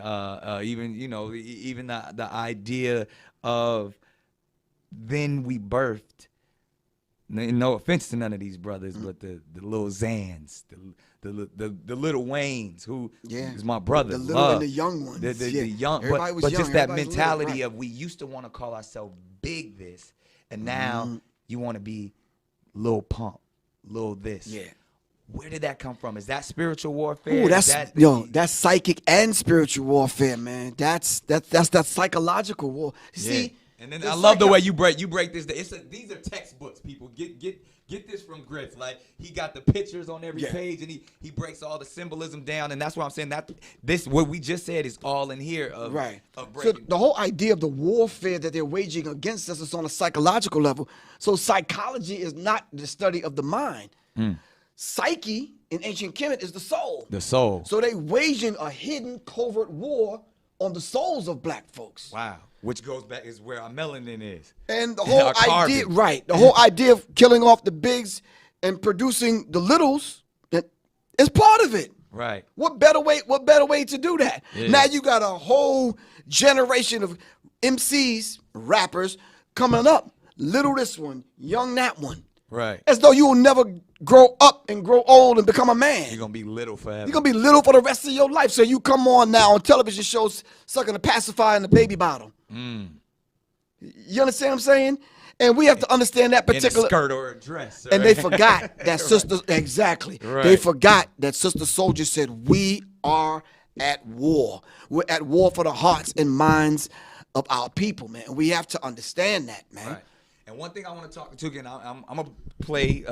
Even the idea of then we birthed. No offense to none of these brothers, but the little Zans, the little Waynes, who is my brother. The little and the young ones. The young, but just that mentality of we used to want to call ourselves big this, and now you want to be Lil Pump, Lil this. Yeah. Where did that come from? Is that spiritual warfare? Ooh, that's psychic and spiritual warfare, man. That's that psychological war. See. And then I love the way you break this. These are textbooks, people. Get this from Griff. Like, he got the pictures on every page, and he breaks all the symbolism down. And that's what I'm saying. That what we just said is all in here of So the whole idea of the warfare that they're waging against us is on a psychological level. So psychology is not the study of the mind. Psyche in ancient Kemet is the soul. The soul. So they waging a hidden covert war on the souls of black folks. Wow. Which goes back is where our melanin is. And the whole idea, the whole idea of killing off the bigs and producing the littles is part of it. Right. What better way to do that? Yeah. Now you got a whole generation of MCs, rappers coming up. Little this one, young that one. Right. As though you will never grow up and grow old and become a man. You're going to be little forever. You're going to be little for the rest of your life. So you come on now on television shows sucking the pacifier in the baby bottle. You understand what I'm saying? And we have to understand that particular in a skirt or a dress. And they forgot that sister, exactly. Right. They forgot that Sister Soldier said, we are at war. We're at war for the hearts and minds of our people, man. We have to understand that, man. Right. And one thing I want to talk to again, I'm going to play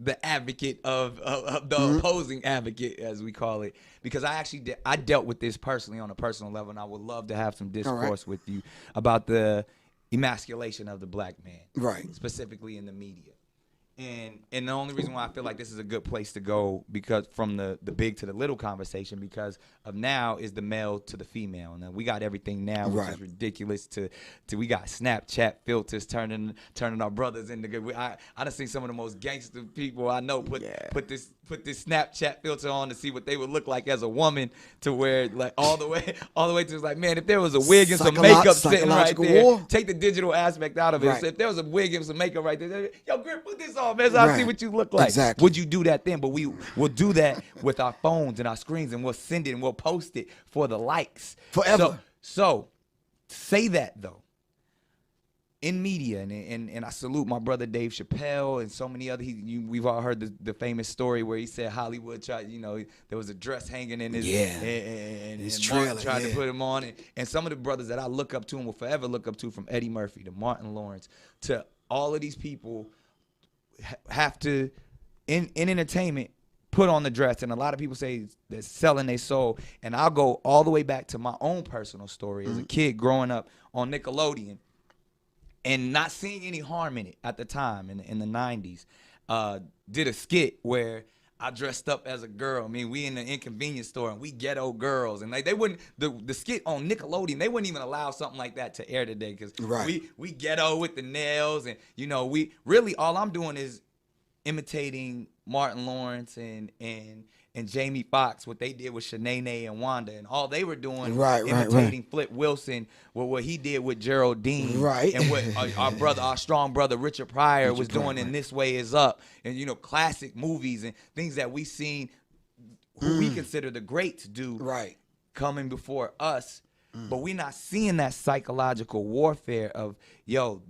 the advocate of the opposing advocate, as we call it, because I dealt with this personally on a personal level, and I would love to have some discourse with you about the emasculation of the black man, right? Specifically in the media. And the only reason why I feel like this is a good place to go, because from the big to the little conversation, because of now is the male to the female. And we got everything now, which is ridiculous. To we got Snapchat filters turning our brothers into good. I done seen some of the most gangster people I know put this Snapchat filter on to see what they would look like as a woman, to where like all the way to like, man, if there was a wig and some makeup sitting right there, take the digital aspect out of it. So if there was a wig and some makeup right there, yo, Griff, put this on, man, so I see what you look like. Exactly. Would you do that then? But we'll do that with our phones and our screens, and we'll send it and we'll post it for the likes. Forever. So say that though. In media, and I salute my brother Dave Chappelle and so many other. We've all heard the famous story where he said Hollywood tried, there was a dress hanging in his and his trailer, tried to put him on, and some of the brothers that I look up to and will forever look up to, from Eddie Murphy to Martin Lawrence to all of these people, have to in entertainment put on the dress, and a lot of people say they're selling their soul. And I'll go all the way back to my own personal story as a kid growing up on Nickelodeon. And not seeing any harm in it at the time in the 90s. Did a skit where I dressed up as a girl. I mean, we in the Inconvenience Store and we ghetto girls. And like they wouldn't, the skit on Nickelodeon, they wouldn't even allow something like that to air today, because we ghetto with the nails. And, we really, all I'm doing is imitating Martin Lawrence and Jamie Foxx, what they did with Shanae and Wanda, and all they were doing imitating Flip Wilson, what he did with Geraldine, and what our strong brother Richard Pryor was doing in This Way Is Up, and classic movies and things that we seen who we consider the greats do coming before us, but we're not seeing that psychological warfare of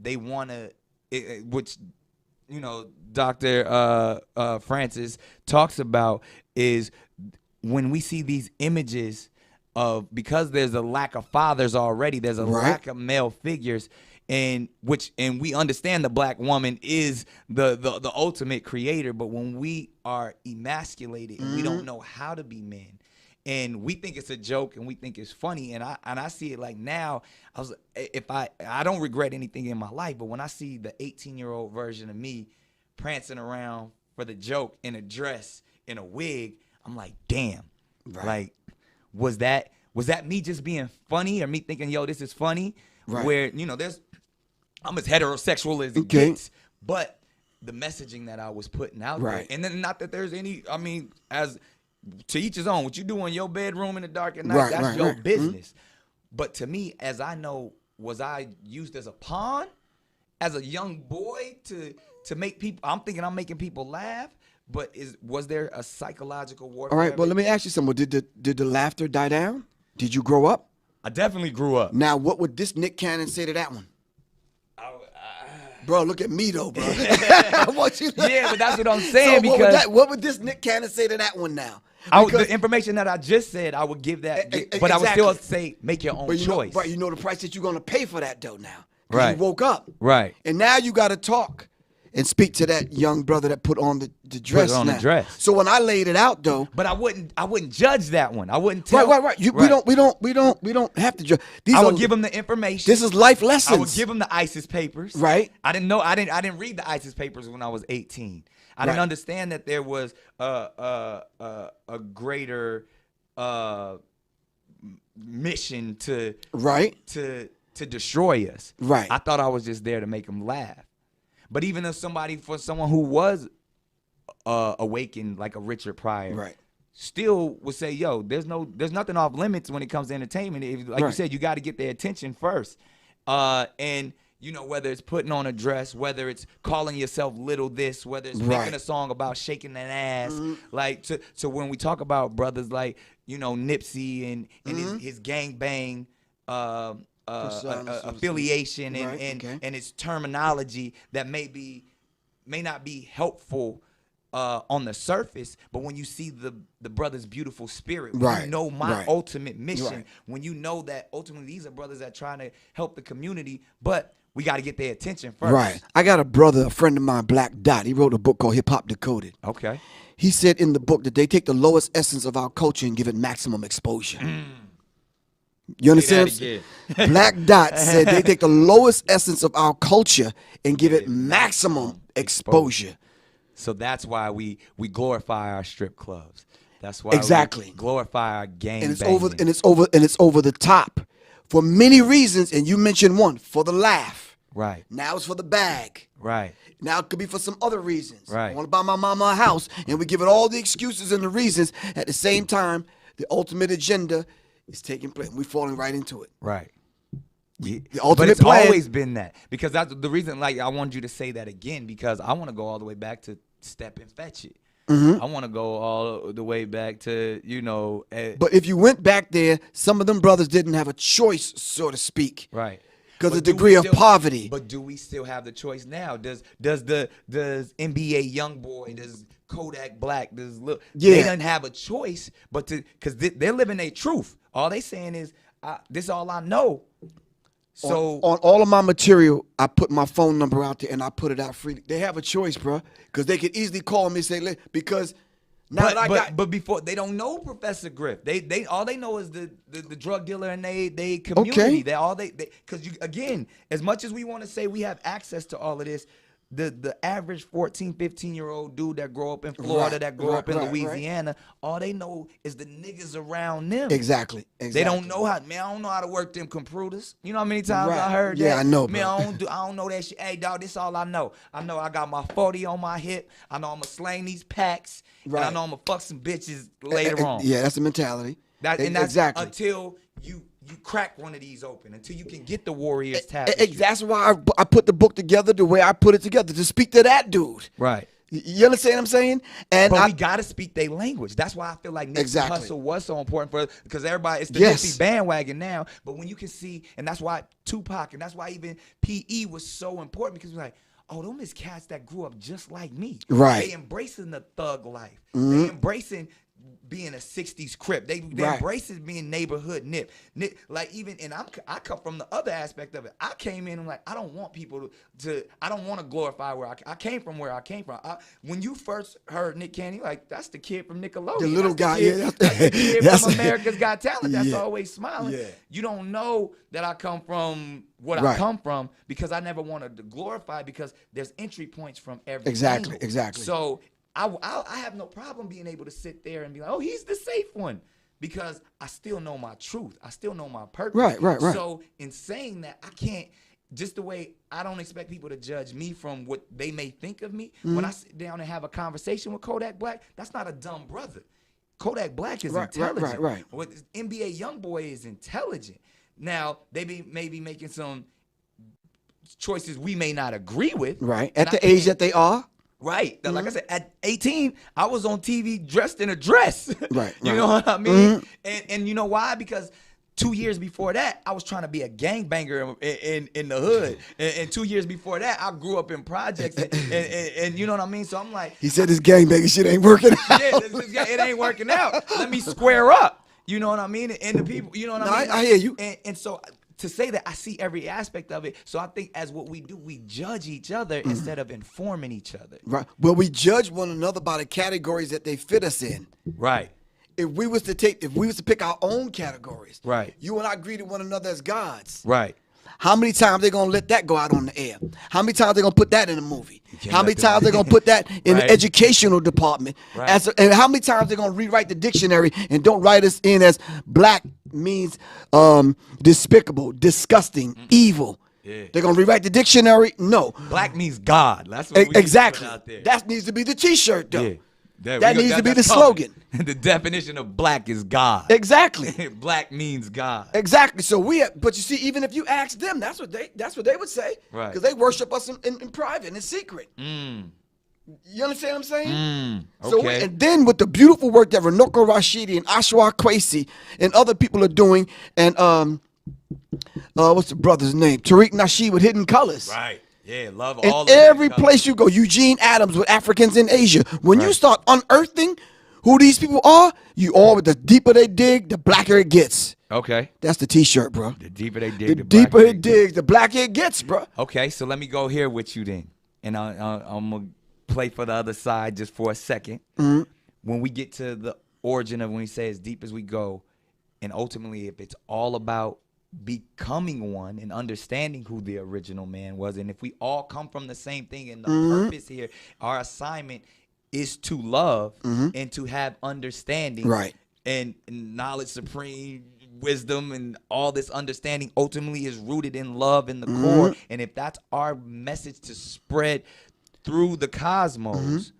they want to, which Dr. Francis talks about, is when we see these images of, because there's a lack of fathers already, there's a lack of male figures, and we understand the black woman is the ultimate creator, but when we are emasculated and we don't know how to be men, and we think it's a joke and we think it's funny, and I see it like now, I don't regret anything in my life, but when I see the 18-year-old version of me prancing around for the joke in a dress, in a wig, I'm like, damn. Like, was that me just being funny, or me thinking, this is funny? Where, I'm as heterosexual as it gets, but the messaging that I was putting out there, and then not that there's any, as to each his own, what you do in your bedroom in the dark at night, that's your business. But to me, as I know, was I used as a pawn, as a young boy to make people, I'm thinking I'm making people laugh, but was there a psychological warfare? All right, well, let me ask you something. Did the laughter die down? Did you grow up? I definitely grew up. Now, what would this Nick Cannon say to that one? Bro, look at me though, bro. I want you to... Yeah, but that's what I'm saying. So because what would this Nick Cannon say to that one now? The information that I just said, I would give that, but I would still say make your own choice. But you know the price that you're going to pay for that though now. You woke up. Right. And now you got to talk and speak to that young brother that put on the dress. Put on the dress. So when I laid it out though, but I wouldn't judge that one. I wouldn't tell. Right. We don't have to judge. I would give him the information. This is life lessons. I would give him the ISIS papers. Right. I didn't read the ISIS papers when I was 18. I didn't understand that there was a greater mission to destroy us. Right. I thought I was just there to make them laugh. But even if for someone who was awakened like a Richard Pryor, still would say, there's nothing off limits when it comes to entertainment. You said, you got to get their attention first. And whether it's putting on a dress, whether it's calling yourself little this, whether it's making a song about shaking that ass, like so when we talk about brothers like Nipsey and his gang bang affiliation and Right, okay. and its terminology that may not be helpful on the surface, but when you see the brother's beautiful spirit, when Right, you know my right. ultimate mission, Right. when you know that ultimately these are brothers that trying to help the community, but we got to get their attention first. Right. I got a brother, a friend of mine, Black Dot. He wrote a book called Hip Hop Decoded. Okay. He said in the book that they take the lowest essence of our culture and give it maximum exposure. You understand? Say what I'm saying? Black Dot said they take the lowest essence of our culture and give it maximum exposure. So that's why we glorify our strip clubs. That's why Exactly. we glorify our gang And it's banging. it's over the top for many reasons. And you mentioned one, for the laugh. Right. Now it's for the bag. Right. Now it could be for some other reasons. Right. I want to buy my mama a house, and we give it all the excuses and the reasons. At the same time, the ultimate agenda is taking place. We're falling right into it. Right. The ultimate but it's plan. always been that, because that's the reason. Like, I wanted you to say that again, because I want to go all the way back to Step and Fetch It. I want to go all the way back to, But if you went back there, some of them brothers didn't have a choice, so to speak. right. Because But of do the degree we of still- poverty. But do we still have the choice now? Does NBA YoungBoy, does Kodak Black, does look? Yeah. They don't have a choice, but because they're living their truth. All they saying is, this is all I know. So on all of my material, I put my phone number out there and I put it out freely. They have a choice, bro, because they could easily call me and say, because now that I got. But before, they don't know Professor Griff. They all they know is the drug dealer and they community. Okay. They all because you, again, as much as we want to say we have access to all of this, the average 14, 15-year-old dude that grow up in Florida, that grow up in Louisiana, all they know is the niggas around them. Exactly. They don't know how. Man, I don't know how to work them computers. You know how many times I heard that? Yeah, I know, Man, bro. I don't know that shit. Hey, dog, this all I know. I know I got my 40 on my hip. I know I'm gonna slang these packs. And I Right. know I'm gonna fuck some bitches later on. Yeah, that's the mentality. That's exactly. until you crack one of these open, until you can get the Warriors tapestry. That's why I put the book together the way I put it together, to speak to that dude. Right. You understand what I'm saying? And But we gotta speak their language. That's why I feel like Nipsey Exactly. Hussle was so important for, because everybody, it's the Yes. Nipsey bandwagon now. But when you can see, and that's why Tupac, and that's why even PE was so important, because we're like, oh, them is cats that grew up just like me. Right. They embracing the thug life. They embracing being a 60s Crip. They Right. embracing being neighborhood nip. Like, even, and I come from the other aspect of it. I came in and like, I don't want people to I don't want to glorify where I came from, where I came from. When you first heard Nick Cannon, like, that's the kid from Nickelodeon. The little That's guy, kid, yeah. that's the kid That's- from America's Got Talent. That's Yeah. always smiling. Yeah. You don't know that I come from what I Right. come from, because I never wanted to glorify, because there's entry points from every Exactly, angle. exactly. So I have no problem being able to sit there and be like, oh, he's the safe one, because I still know my truth. I still know my purpose. Right. So in saying that, I can't, just the way I don't expect people to judge me from what they may think of me. When I sit down and have a conversation with Kodak Black, that's not a dumb brother. Kodak Black is intelligent. Right. What NBA YoungBoy is intelligent. Now, they may be making some choices we may not agree with. Right. And At the I age can't- that they are. Right. Like I said, at 18, I was on TV dressed in a dress. Right, You right. know what I mean? And you know why? Because 2 years before that, I was trying to be a gangbanger in the hood. And 2 years before that, I grew up in projects. And you know what I mean? So I'm like, He said this gangbanging shit ain't working out. yeah, it ain't working out. Let me square up. You know what I mean? And the people, you know what No, I mean? I hear you. And so to say that, I see every aspect of it. So I think as what we do, we judge each other instead of informing each other. Right. Well, we judge one another by the categories that they fit us in. Right. If we was to pick our own categories, Right. You and I greeted one another as gods. Right. How many times they gonna let that go out on the air? How many times they gonna put that in a movie? can't How many let them- times they gonna put that in Right. the educational department? Right. And how many times they gonna rewrite the dictionary and don't write us in as black means despicable, disgusting, evil? Yeah. They're gonna rewrite the dictionary? No. Black means God. That's what we need to Exactly. put out there. That needs to be the T-shirt, though. Yeah. That needs to be the that's slogan. coming. The definition of black is God. Exactly. Black means God. Exactly. So but you see, even if you ask them, that's what they would say. Right. Because they worship us in private, in secret. You understand what I'm saying? So okay. and then with the beautiful work that Renoko Rashidi and Ashwa Kwesi and other people are doing, and What's the brother's name? Tariq Nasheed with Hidden Colors. Right. Yeah, love In all of every it. place you go, Eugene Adams with Africans in Asia. When you Right. start unearthing who these people are, the deeper they dig, the blacker it gets. Okay. That's the T-shirt, bro. The deeper they dig, The the deeper blacker it digs, the blacker it gets, bro. Okay, so let me go here with you then, and I'm gonna play for the other side just for a 2nd. Mm-hmm. When we get to the origin of when we say as deep as we go, and ultimately if it's all about becoming one and understanding who the original man was, and if we all come from the same thing, and the purpose here, our assignment is to love and to have understanding, Right. and knowledge supreme, wisdom, and all this understanding ultimately is rooted in love in the core. And if that's our message to spread through the cosmos,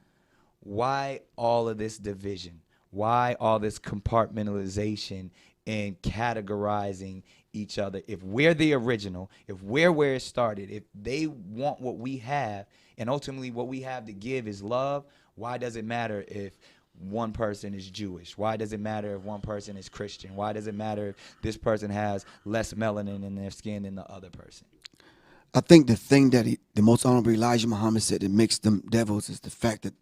why all of this division? Why all this compartmentalization and categorizing each other? If we're the original, if we're where it started, if they want what we have, and ultimately what we have to give is love, why does it matter if one person is Jewish? Why does it matter if one person is Christian? Why does it matter if this person has less melanin in their skin than the other person? I think the thing that the most honorable Elijah Muhammad said that makes them devils is the fact that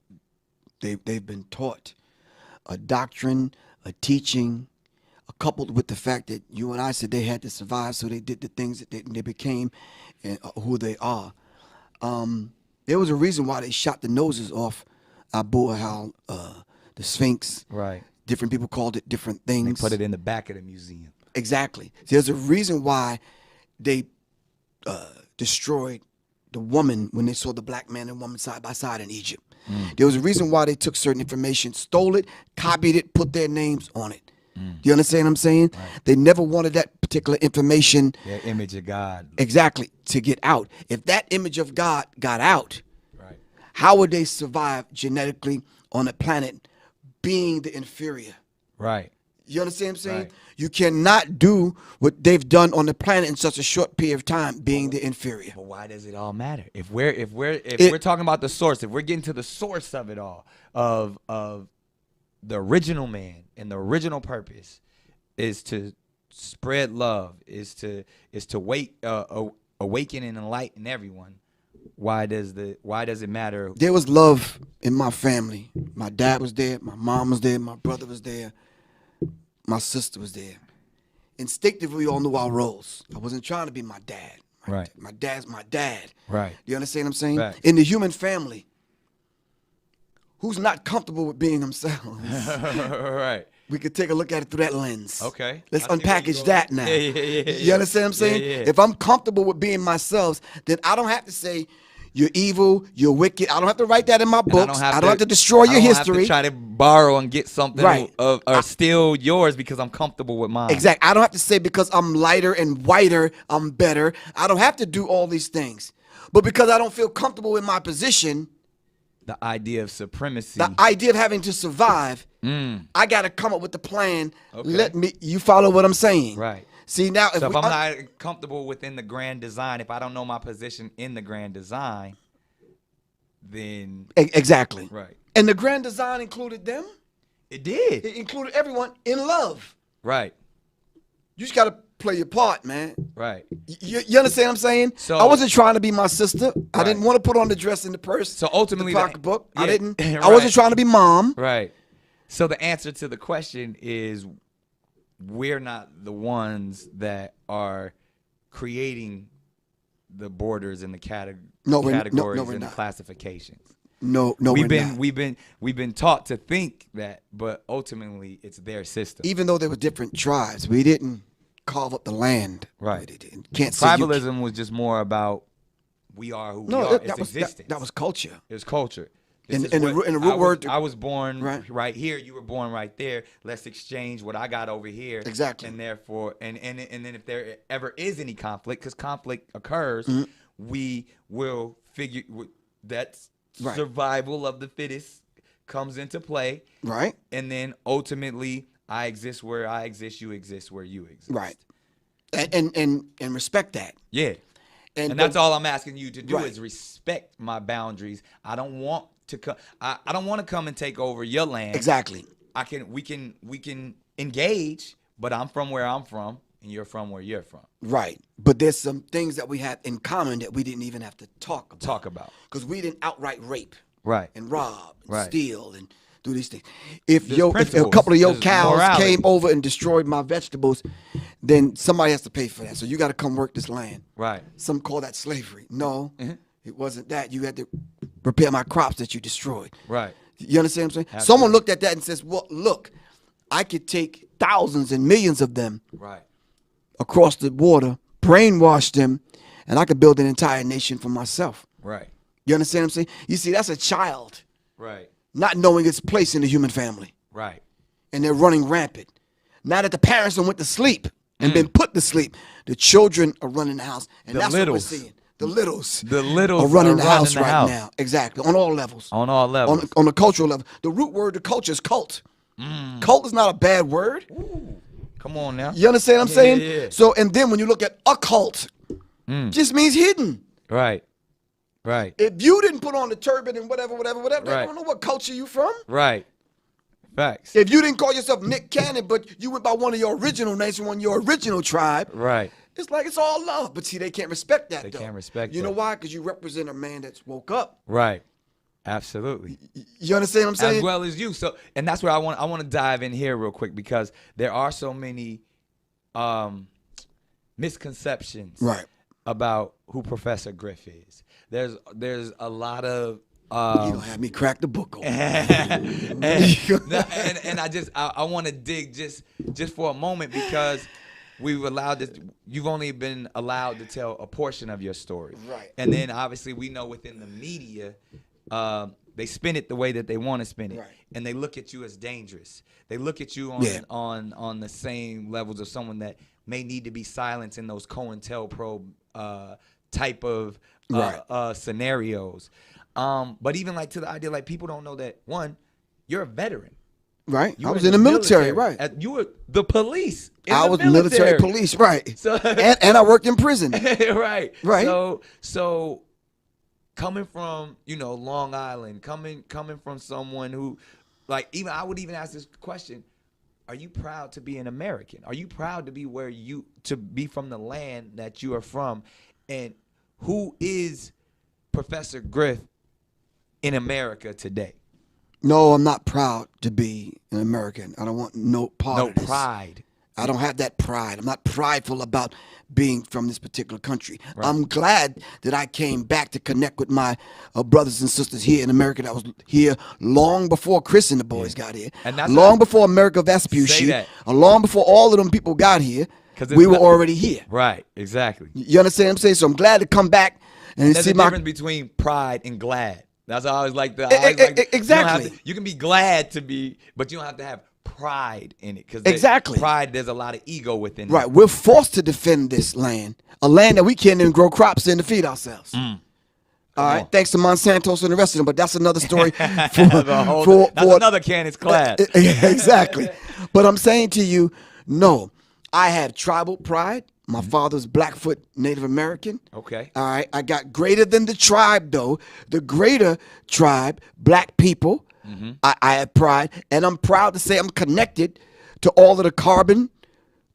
they've been taught a doctrine, a teaching, coupled with the fact that you and I said they had to survive, so they did the things that they became and who they are. There was a reason why they shot the noses off Abu Al, the Sphinx. Right. Different people called it different things. They put it in the back of the museum. Exactly. There's a reason why they destroyed the woman when they saw the black man and woman side by side in Egypt. There was a reason why they took certain information, stole it, copied it, put their names on it. Do you understand what I'm saying? Right. They never wanted that particular information. Their image of God. Exactly, to get out. If that image of God got out, right, how would they survive genetically on a planet being the inferior? Right. You understand what I'm saying? Right. You cannot do what they've done on the planet in such a short period of time, being the inferior. But why does it all matter? If we're talking about the source, if we're getting to the source of it all, of the original man and the original purpose is to spread love, is to awaken and enlighten everyone. Why does it matter? There was love in my family. My dad was there, my mom was there, my brother was there, my sister was there. Instinctively, we all knew our roles. I wasn't trying to be my dad. Right. My dad's my dad. Right. Do you understand what I'm saying? Right. In the human family, who's not comfortable with being themselves? Right. We could take a look at it through that lens. Okay. Let's I see where unpackage you that going. now. Yeah. You understand what I'm saying? Yeah. If I'm comfortable with being myself, then I don't have to say, you're evil, you're wicked. I don't have to write that in my books. I don't have to destroy your history. I don't have to try to borrow and get something Right. or steal yours because I'm comfortable with mine. Exactly. I don't have to say because I'm lighter and whiter, I'm better. I don't have to do all these things. But because I don't feel comfortable in my position, The idea of supremacy. the idea of having to survive, I got to come up with the plan. Okay. You follow what I'm saying? Right. See, now, So if I'm not comfortable within the grand design, if I don't know my position in the grand design, then Exactly. right. And the grand design included them. It did. It included everyone in love. Right. You just got to play your part, man. Right. You understand what I'm saying? So- I wasn't trying to be my sister. I Right. didn't want to put on the dress and the purse. So ultimately, the pocketbook. I yeah, didn't. right. I wasn't trying to be mom. Right. So the answer to the question is we're not the ones that are creating the borders and the categories we're and the not. classifications. No, we've we're not. we've been taught to think that, but ultimately it's their system. Even though there were different tribes, we didn't carve up the land. Right. We didn't- Can't say you- Tribalism was just more about we are who we No, are. It's that existence. was culture. It's culture. And- This is and the what- root- and the root I was- word- I was born Right. right here. You were born right there. Let's exchange what I got over here. Exactly. And therefore, and then if there ever is any conflict, because conflict occurs, we will figure that's Right. survival of the fittest comes into play. Right. And then ultimately, I exist where I exist. You exist where you exist. Right. And respect that. Yeah. And but- that's all I'm asking you to do Right. is respect my boundaries. I don't want to come. I don't want to come and take over your land. Exactly. We can engage, but I'm from where I'm from. and you're from where you're from. Right. But there's some things that we have in common that we didn't even have to talk about. Because we didn't outright rape. Right. And rob and Right. steal and do these things. If There's a principles. couple of your There's cows morality. came over and destroyed my vegetables, then somebody has to pay for that. So you got to come work this land. Right. Some call that slavery. No, Mm-hmm. it wasn't that. You had to repair my crops that you destroyed. Right. You understand what I'm saying? Absolutely. Someone looked at that and says, well, look, I could take thousands and millions of them Right. across the water, brainwash them, and I could build an entire nation for myself. Right. You understand what I'm saying? You see, that's a child Right. not knowing its place in the human family. Right. And they're running rampant. Now that the parents done went to sleep and been put to sleep, the children are running the house. And The that's littles. what we're seeing. The littles. The littles are running are the running house the right house. now. Exactly. On all levels. On all levels. On the cultural level. The root word to culture is cult. Cult is not a bad word. Come on now. You understand what I'm saying? Yeah. So, and then when you look at occult, just means hidden. Right. Right. If you didn't put on the turban and whatever, they Right. don't know what culture you from. Right. Facts. If you didn't call yourself Nick Cannon, but you went by one of your original names from one of your original tribe, Right. it's like it's all love. But see, they can't respect that, They though. can't respect You know that. why? Because you represent a man that's woke up. Right. Absolutely. You understand what I'm saying? As well as you. So, and that's where I want to dive in here real quick, because there are so many misconceptions Right. about who Professor Griff is. There's a lot of You gonna have me crack the book open. and I want to dig just for a moment, because you've only been allowed to tell a portion of your story. Right. And then obviously we know within the media, they spin it the way that they want to spin it. Right. And they look at you as dangerous. They look at you on the same levels of someone that may need to be silenced in those COINTELPRO type of scenarios. But even like to the idea, like, people don't know that, one, you're a veteran. Right. You I were was in the military, right. You were the police. I was military police, right. So and I worked in prison. right. Right. So coming from, Long Island, coming from someone who, like, even I would even ask this question: are you proud to be an American? Are you proud to be to be from the land that you are from? And who is Professor Griff in America today? No, I'm not proud to be an American. I don't want no part of this. No pride. I don't have that pride. I'm not prideful about being from this particular country. Right. I'm glad that I came back to connect with my brothers and sisters here in America that was here long before Chris and the boys got here. And that's long before America Vespucci. that. Long before all of them people got here. 'Cause We were already here. Right. Exactly. You understand what I'm saying? So I'm glad to come back and There's see a my. difference between pride and glad. That's how I always like that. Exactly. You can be glad to be, but you don't have to have pride in it. Because Exactly. pride, there's a lot of ego within Right. it. We're forced to defend this land, a land that we can't even grow crops in to feed ourselves. All right. Thanks to Monsanto and the rest of them, but that's another story. That's another Canon's class. Exactly. But I'm saying to you, no, I have tribal pride. My father's Blackfoot Native American. Okay. All right. I got greater than the tribe, though. The greater tribe, black people. I have pride. And I'm proud to say I'm connected to all of the carbon,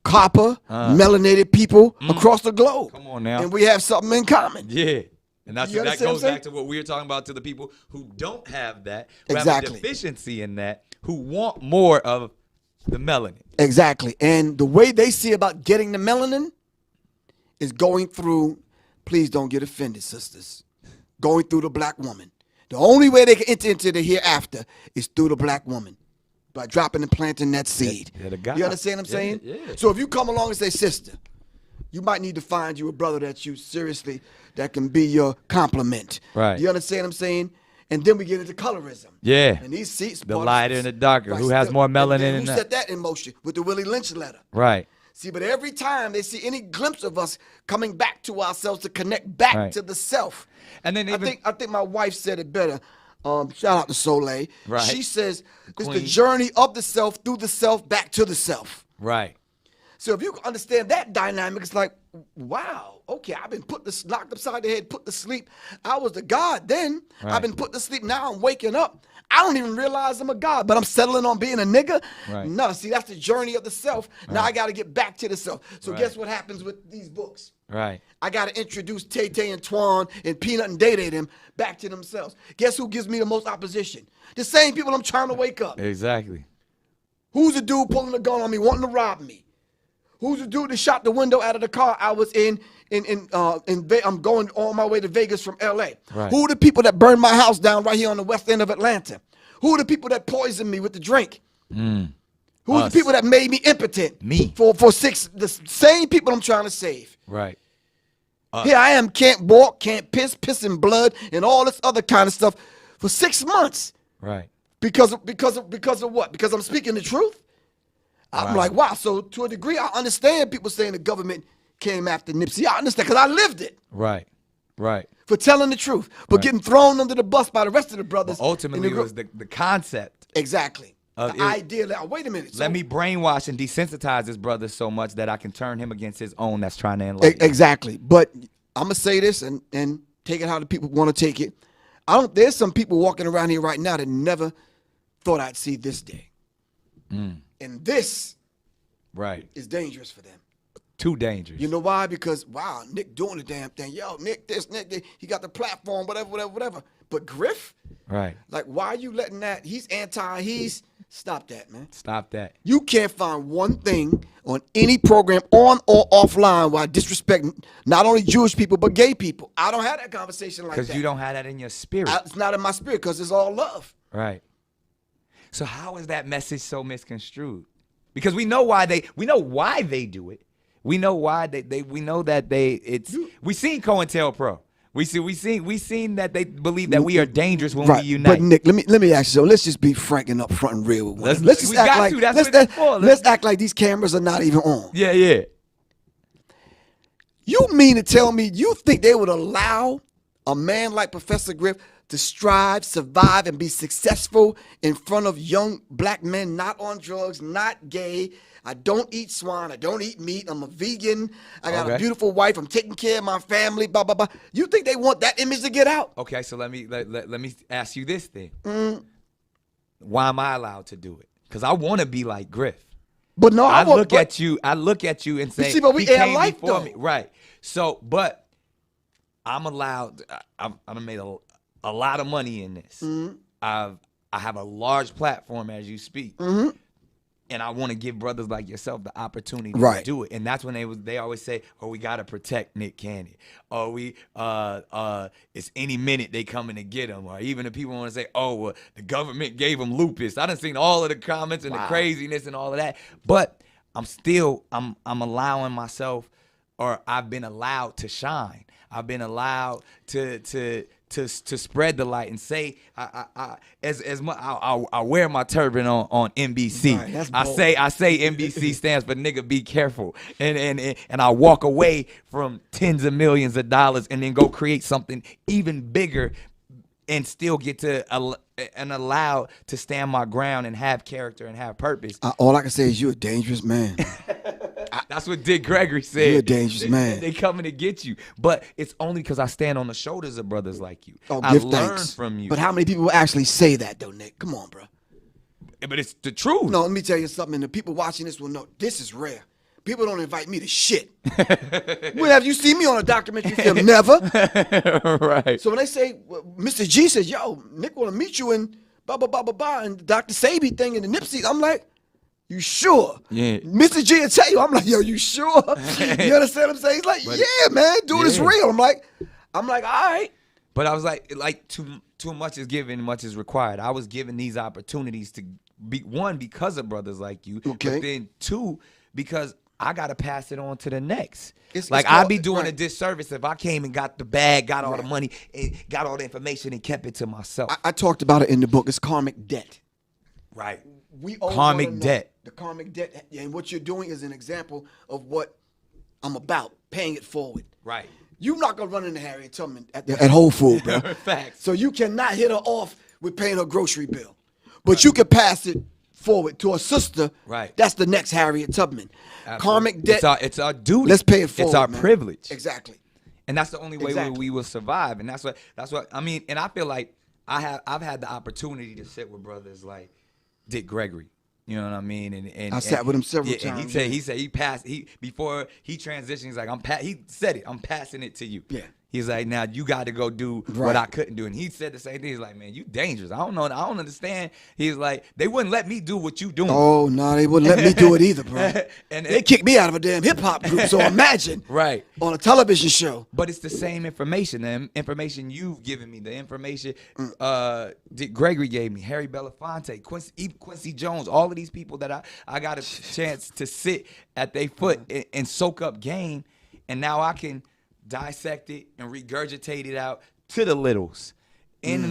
copper, melanated people across the globe. Come on now. And we have something in common. Yeah. And that You goes understand what I'm saying? back to what we were talking about, to the people who don't have that, who Exactly. have a deficiency in that, who want more of the melanin. Exactly. And the way they see about getting the melanin is going through, please don't get offended, sisters, going through the black woman. The only way they can enter into the hereafter is through the black woman, by dropping and planting that seed. Yeah, the God. You understand what I'm saying? Yeah. So if you come along and say, sister, you might need to find you a brother that you seriously, that can be your complement. Right. You understand what I'm saying? And then we get into colorism. Yeah. And these seats. The lighter and the darker. Who has more melanin in Who that? set that in motion with the Willie Lynch letter? Right. See, but every time they see any glimpse of us coming back to ourselves to connect back Right. to the self. And then even, I think my wife said it better. Shout out to Soleil. Right. She says it's the Queen. journey of the self through the self back to the self. right. So if you can understand that dynamic, it's like, wow, okay, I've been knocked upside the head, put to sleep. I was the God then. Right. I've been put to sleep. Now I'm waking up. I don't even realize I'm a God, but I'm settling on being a nigga. Right. No, see, that's the journey of the self. Now I got to get back to the self. So Right. guess what happens with these books? Right. I got to introduce Tay Tay and Twan and Peanut and Day Day them back to themselves. Guess who gives me the most opposition? The same people I'm trying to wake up. Exactly. Who's the dude pulling a gun on me, wanting to rob me? Who's the dude that shot the window out of the car I was in? I'm going on my way to Vegas from L.A. Right. Who are the people that burned my house down right here on the west end of Atlanta? Who are the people that poisoned me with the drink? Who's Us. the people that made me impotent? Me. For the same people I'm trying to save. Right. Here I am, can't walk, can't pissing blood, and all this other kind of stuff for 6 months. Right. Because of what? Because I'm speaking the truth? I'm Right. like, wow. So to a degree, I understand people saying the government came after Nipsey. I understand because I lived it Right. Right. for telling the truth, but Right. getting thrown under the bus by the rest of the brothers. But ultimately, it was the concept. exactly of the it- idea that wait a minute. Let me brainwash and desensitize this brother so much that I can turn him against his own that's trying to enlighten. Exactly. But I'm gonna say this and take it how the people want to take it. There's some people walking around here right now that never thought I'd see this day, and this Right. is dangerous for them. Too dangerous. You know why? Because, wow, Nick doing the damn thing. Yo, Nick this, Nick that. He got the platform, whatever. But Griff, Right. like, why are you letting that? Stop that, man. Stop that. You can't find one thing on any program, on or offline, where I disrespect not only Jewish people, but gay people. I don't have that conversation like that. Because you don't have that in your spirit. It's not in my spirit because it's all love. Right. So how is that message so misconstrued? Because we know why they do it. We know why we know that we seen COINTELPRO. We seen that they believe that we are dangerous when we unite. But Nick, let me ask you. So let's just be frank and upfront and real with one another. Let's just we act got like to. That's what it's for. let's act like these cameras are not even on. Yeah. You mean to tell me you think they would allow a man like Professor Griff to strive, survive, and be successful in front of young black men not on drugs, not gay? I don't eat swine. I don't eat meat. I'm a vegan. I got a beautiful wife. I'm taking care of my family. Blah blah blah. You think they want that image to get out? Okay, so let me ask you this thing. Why am I allowed to do it? Because I want to be like Griff. But no, I look at you and say, see, but we he air came life, before though. me. Right. So, but I'm allowed. I made a lot of money in this. I have a large platform as you speak. And I want to give brothers like yourself the opportunity to do it. And that's when they always say, oh, we got to protect Nick Cannon. Oh, it's any minute they coming to get him. Or even if people want to say, oh, well, the government gave him lupus. I done seen all of the comments and the craziness and all of that. But I'm allowing myself, or I've been allowed to shine. I've been allowed to spread the light and say I wear my turban on NBC. Right, that's I bold. say NBC stands for nigga be careful, and I walk away from tens of millions of dollars and then go create something even bigger and still get to and allowed to stand my ground and have character and have purpose. All I can say is you're a dangerous man. That's what Dick Gregory said. You're a dangerous man. They coming to get you. But it's only because I stand on the shoulders of brothers like you. Oh, I give learn thanks. from you. But how many people actually say that, though, Nick? Come on, bro. But it's the truth. No, let me tell you something. The people watching this will know this is rare. People don't invite me to shit. When have you seen me on a documentary film? Never. Right. So when they say, Mr. G says, yo, Nick want to meet you and blah, blah, blah, blah, blah, and the Dr. Sabi thing and the Nipsey, I'm like, you sure? Yeah. Mr. G will tell you. I'm like, yo, you sure? You understand what I'm saying? He's like, yeah, man, dude, it's real. I'm like, all right. But I was like too much is given, much is required. I was given these opportunities to be, one, because of brothers like you. Okay. But then two, because I got to pass it on to the next. It's I'd called- be doing right. a disservice if I came and got the bag, got all the money, and got all the information and kept it to myself. I talked about it in the book. It's karmic debt. Right. We owe Karmic one another. debt. The karmic debt, and what you're doing is an example of what I'm about, paying it forward. Right. You're not gonna run into Harriet Tubman at Whole Foods, bro. Facts. So you cannot hit her off with paying her grocery bill, but you can pass it forward to a sister, Right. that's the next Harriet Tubman. Absolutely. Karmic debt. It's our duty. Let's pay it forward. It's our man. privilege. Exactly. And that's the only way Exactly. we will survive. And that's what I mean. And I feel like I've had the opportunity to sit with brothers like Dick Gregory. You know what I mean? And I sat with him several And times. he said he passed. Before he transitioned, he's like, he said it. I'm passing it to you. Yeah. He's like, now you got to go do what Right. I couldn't do. And he said the same thing. He's like, man, you dangerous. I don't know. I don't understand. He's like, they wouldn't let me do what you doing. Oh, no, they wouldn't let me do it either, bro. And they kicked me out of a damn hip-hop group, so imagine. Right. On a television show. But it's the same information. The information you've given me, the information Dick Gregory gave me, Harry Belafonte, Quincy Jones, all of these people that I got a chance to sit at their foot and soak up game. And now I can dissect it and regurgitate it out to the littles in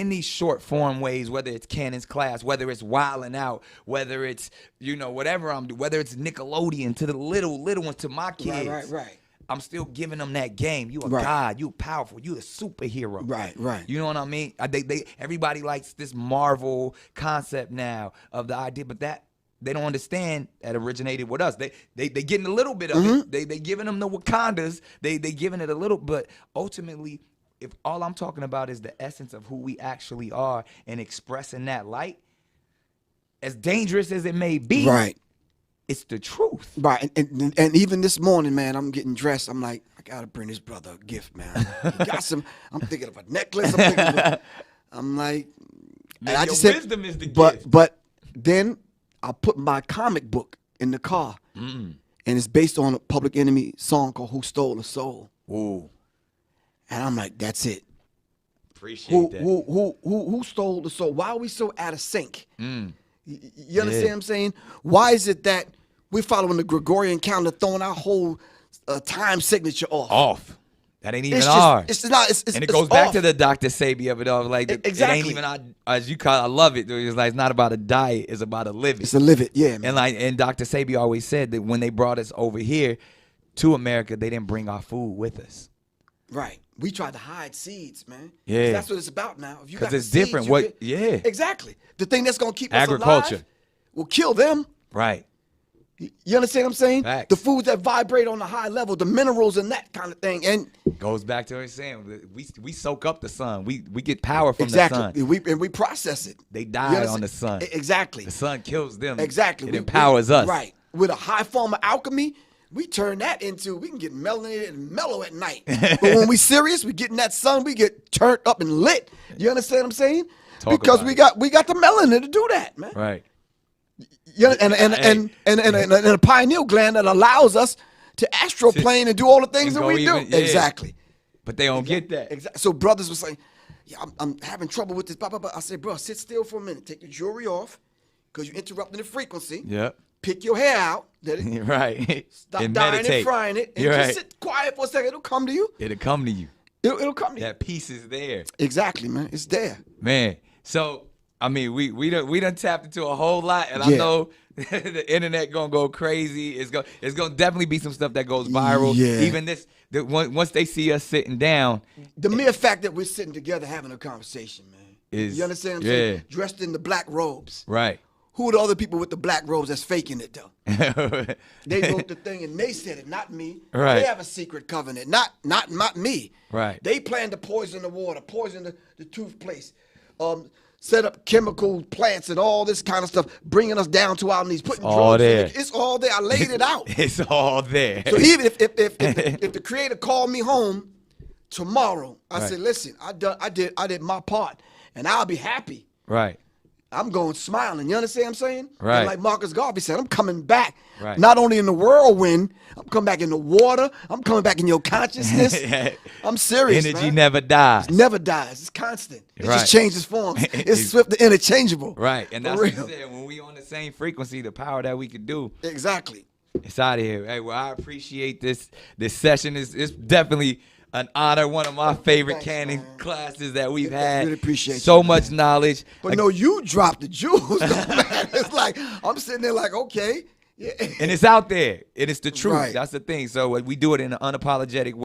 these short form ways, whether it's Cannon's Class, whether it's Wildin' Out, whether it's, whatever I'm doing, whether it's Nickelodeon, to the little ones, to my kids. Right. I'm still giving them that game. You a Right. god. You powerful. You a superhero. Right. You know what I mean? Everybody likes this Marvel concept now of the idea, but that they don't understand that originated with us. They getting a little bit of it. They giving them the Wakandas. They giving it a little, but ultimately, if all I'm talking about is the essence of who we actually are and expressing that light, as dangerous as it may be, Right. it's the truth. Right. And even this morning, man, I'm getting dressed. I'm like, I got to bring this brother a gift, man. He got some, I'm thinking of a necklace. I'm like, Man, and I your just said, wisdom is the gift. But then I put my comic book in the car, and it's based on a Public Enemy song called "Who Stole the Soul." Ooh, And I'm like, that's it. appreciate that. Who stole the soul? Why are we so out of sync? You understand Yeah. what I'm saying? Why is it that we're following the Gregorian calendar, throwing our whole time signature off? That ain't even It's ours. just, it's not. It's, And it it's goes back off. to the Dr. Sebi of it all. Like, it ain't Exactly. even, as you call it, I love it. It's like, it's not about a diet. It's about a living. It's a live it, yeah, man. And Dr. Sebi always said that when they brought us over here to America, they didn't bring our food with us. Right. We tried to hide seeds, man. Yeah. 'Cause that's what it's about now. If you 'Cause got the it's seeds, different. you What- get- yeah. Exactly. The thing that's gonna keep us Agriculture. alive will kill them. Right. You understand what I'm saying? Facts. The foods that vibrate on the high level, the minerals and that kind of thing. And Goes back to what I'm saying. We soak up the sun. We get power from exactly. the sun. We process it. They You die understand? on the sun. Exactly. The sun kills them. Exactly. It empowers us. Right. With a high form of alchemy, we turn that into, we can get melanated and mellow at night. But when we serious, we get in that sun, we get turned up and lit. You understand what I'm saying? Talk Because about we got the melanin to do that, man. Right. Yeah, and a pineal gland that allows us to astroplane and do all the things and that go we do. even- yeah. Exactly. But they don't get that. Exactly. So brothers was saying, yeah, I'm having trouble with this. Blah, blah, blah. I said, bro, sit still for a minute. Take your jewelry off because you're interrupting the frequency. Yep. Pick your hair out. Let it Right. stop And dying meditate. and frying it. And You're just right. sit quiet for a second. It'll come to you. It'll come to you. It'll come to you. That peace is there. Exactly, man. It's there. Man. So I mean, we done tapped into a whole lot, and I Yeah. know the internet gonna go crazy. It's gonna definitely be some stuff that goes viral. Yeah. Even once they see us sitting down, The mere fact that we're sitting together having a conversation, man. Is- you understand what I'm yeah. saying? Dressed in the black robes. right? Who are the other people with the black robes that's faking it, though? They wrote the thing and they said it, not me. Right. They have a secret covenant, not me. Right. They plan to poison the water, poison the toothpaste, set up chemical plants and all this kind of stuff, bringing us down to our knees, putting all drugs in there. it. It's all there. I laid it out. It's all there. So even if the creator called me home tomorrow, I Right. said, listen, I did my part, and I'll be happy. Right. I'm going smiling. You understand what I'm saying? Right. And like Marcus Garvey said, I'm coming back. Right. Not only in the whirlwind, I'm coming back in the water. I'm coming back in your consciousness. I'm serious, Energy man. never dies. Never dies. It's constant. It Right. just changes forms. It's swift and interchangeable. Right. And For that's what you real. said. When we on the same frequency, the power that we could do. Exactly. It's out of here. Hey, well, I appreciate this session. It's definitely an honor. One of my favorite Thanks, canon man. classes that we've I had. really appreciate so you, much knowledge. But no, you dropped the jewels, though, man. It's like, I'm sitting there like, okay. Yeah. And it's out there. And it's the truth. Right. That's the thing. So we do it in an unapologetic way.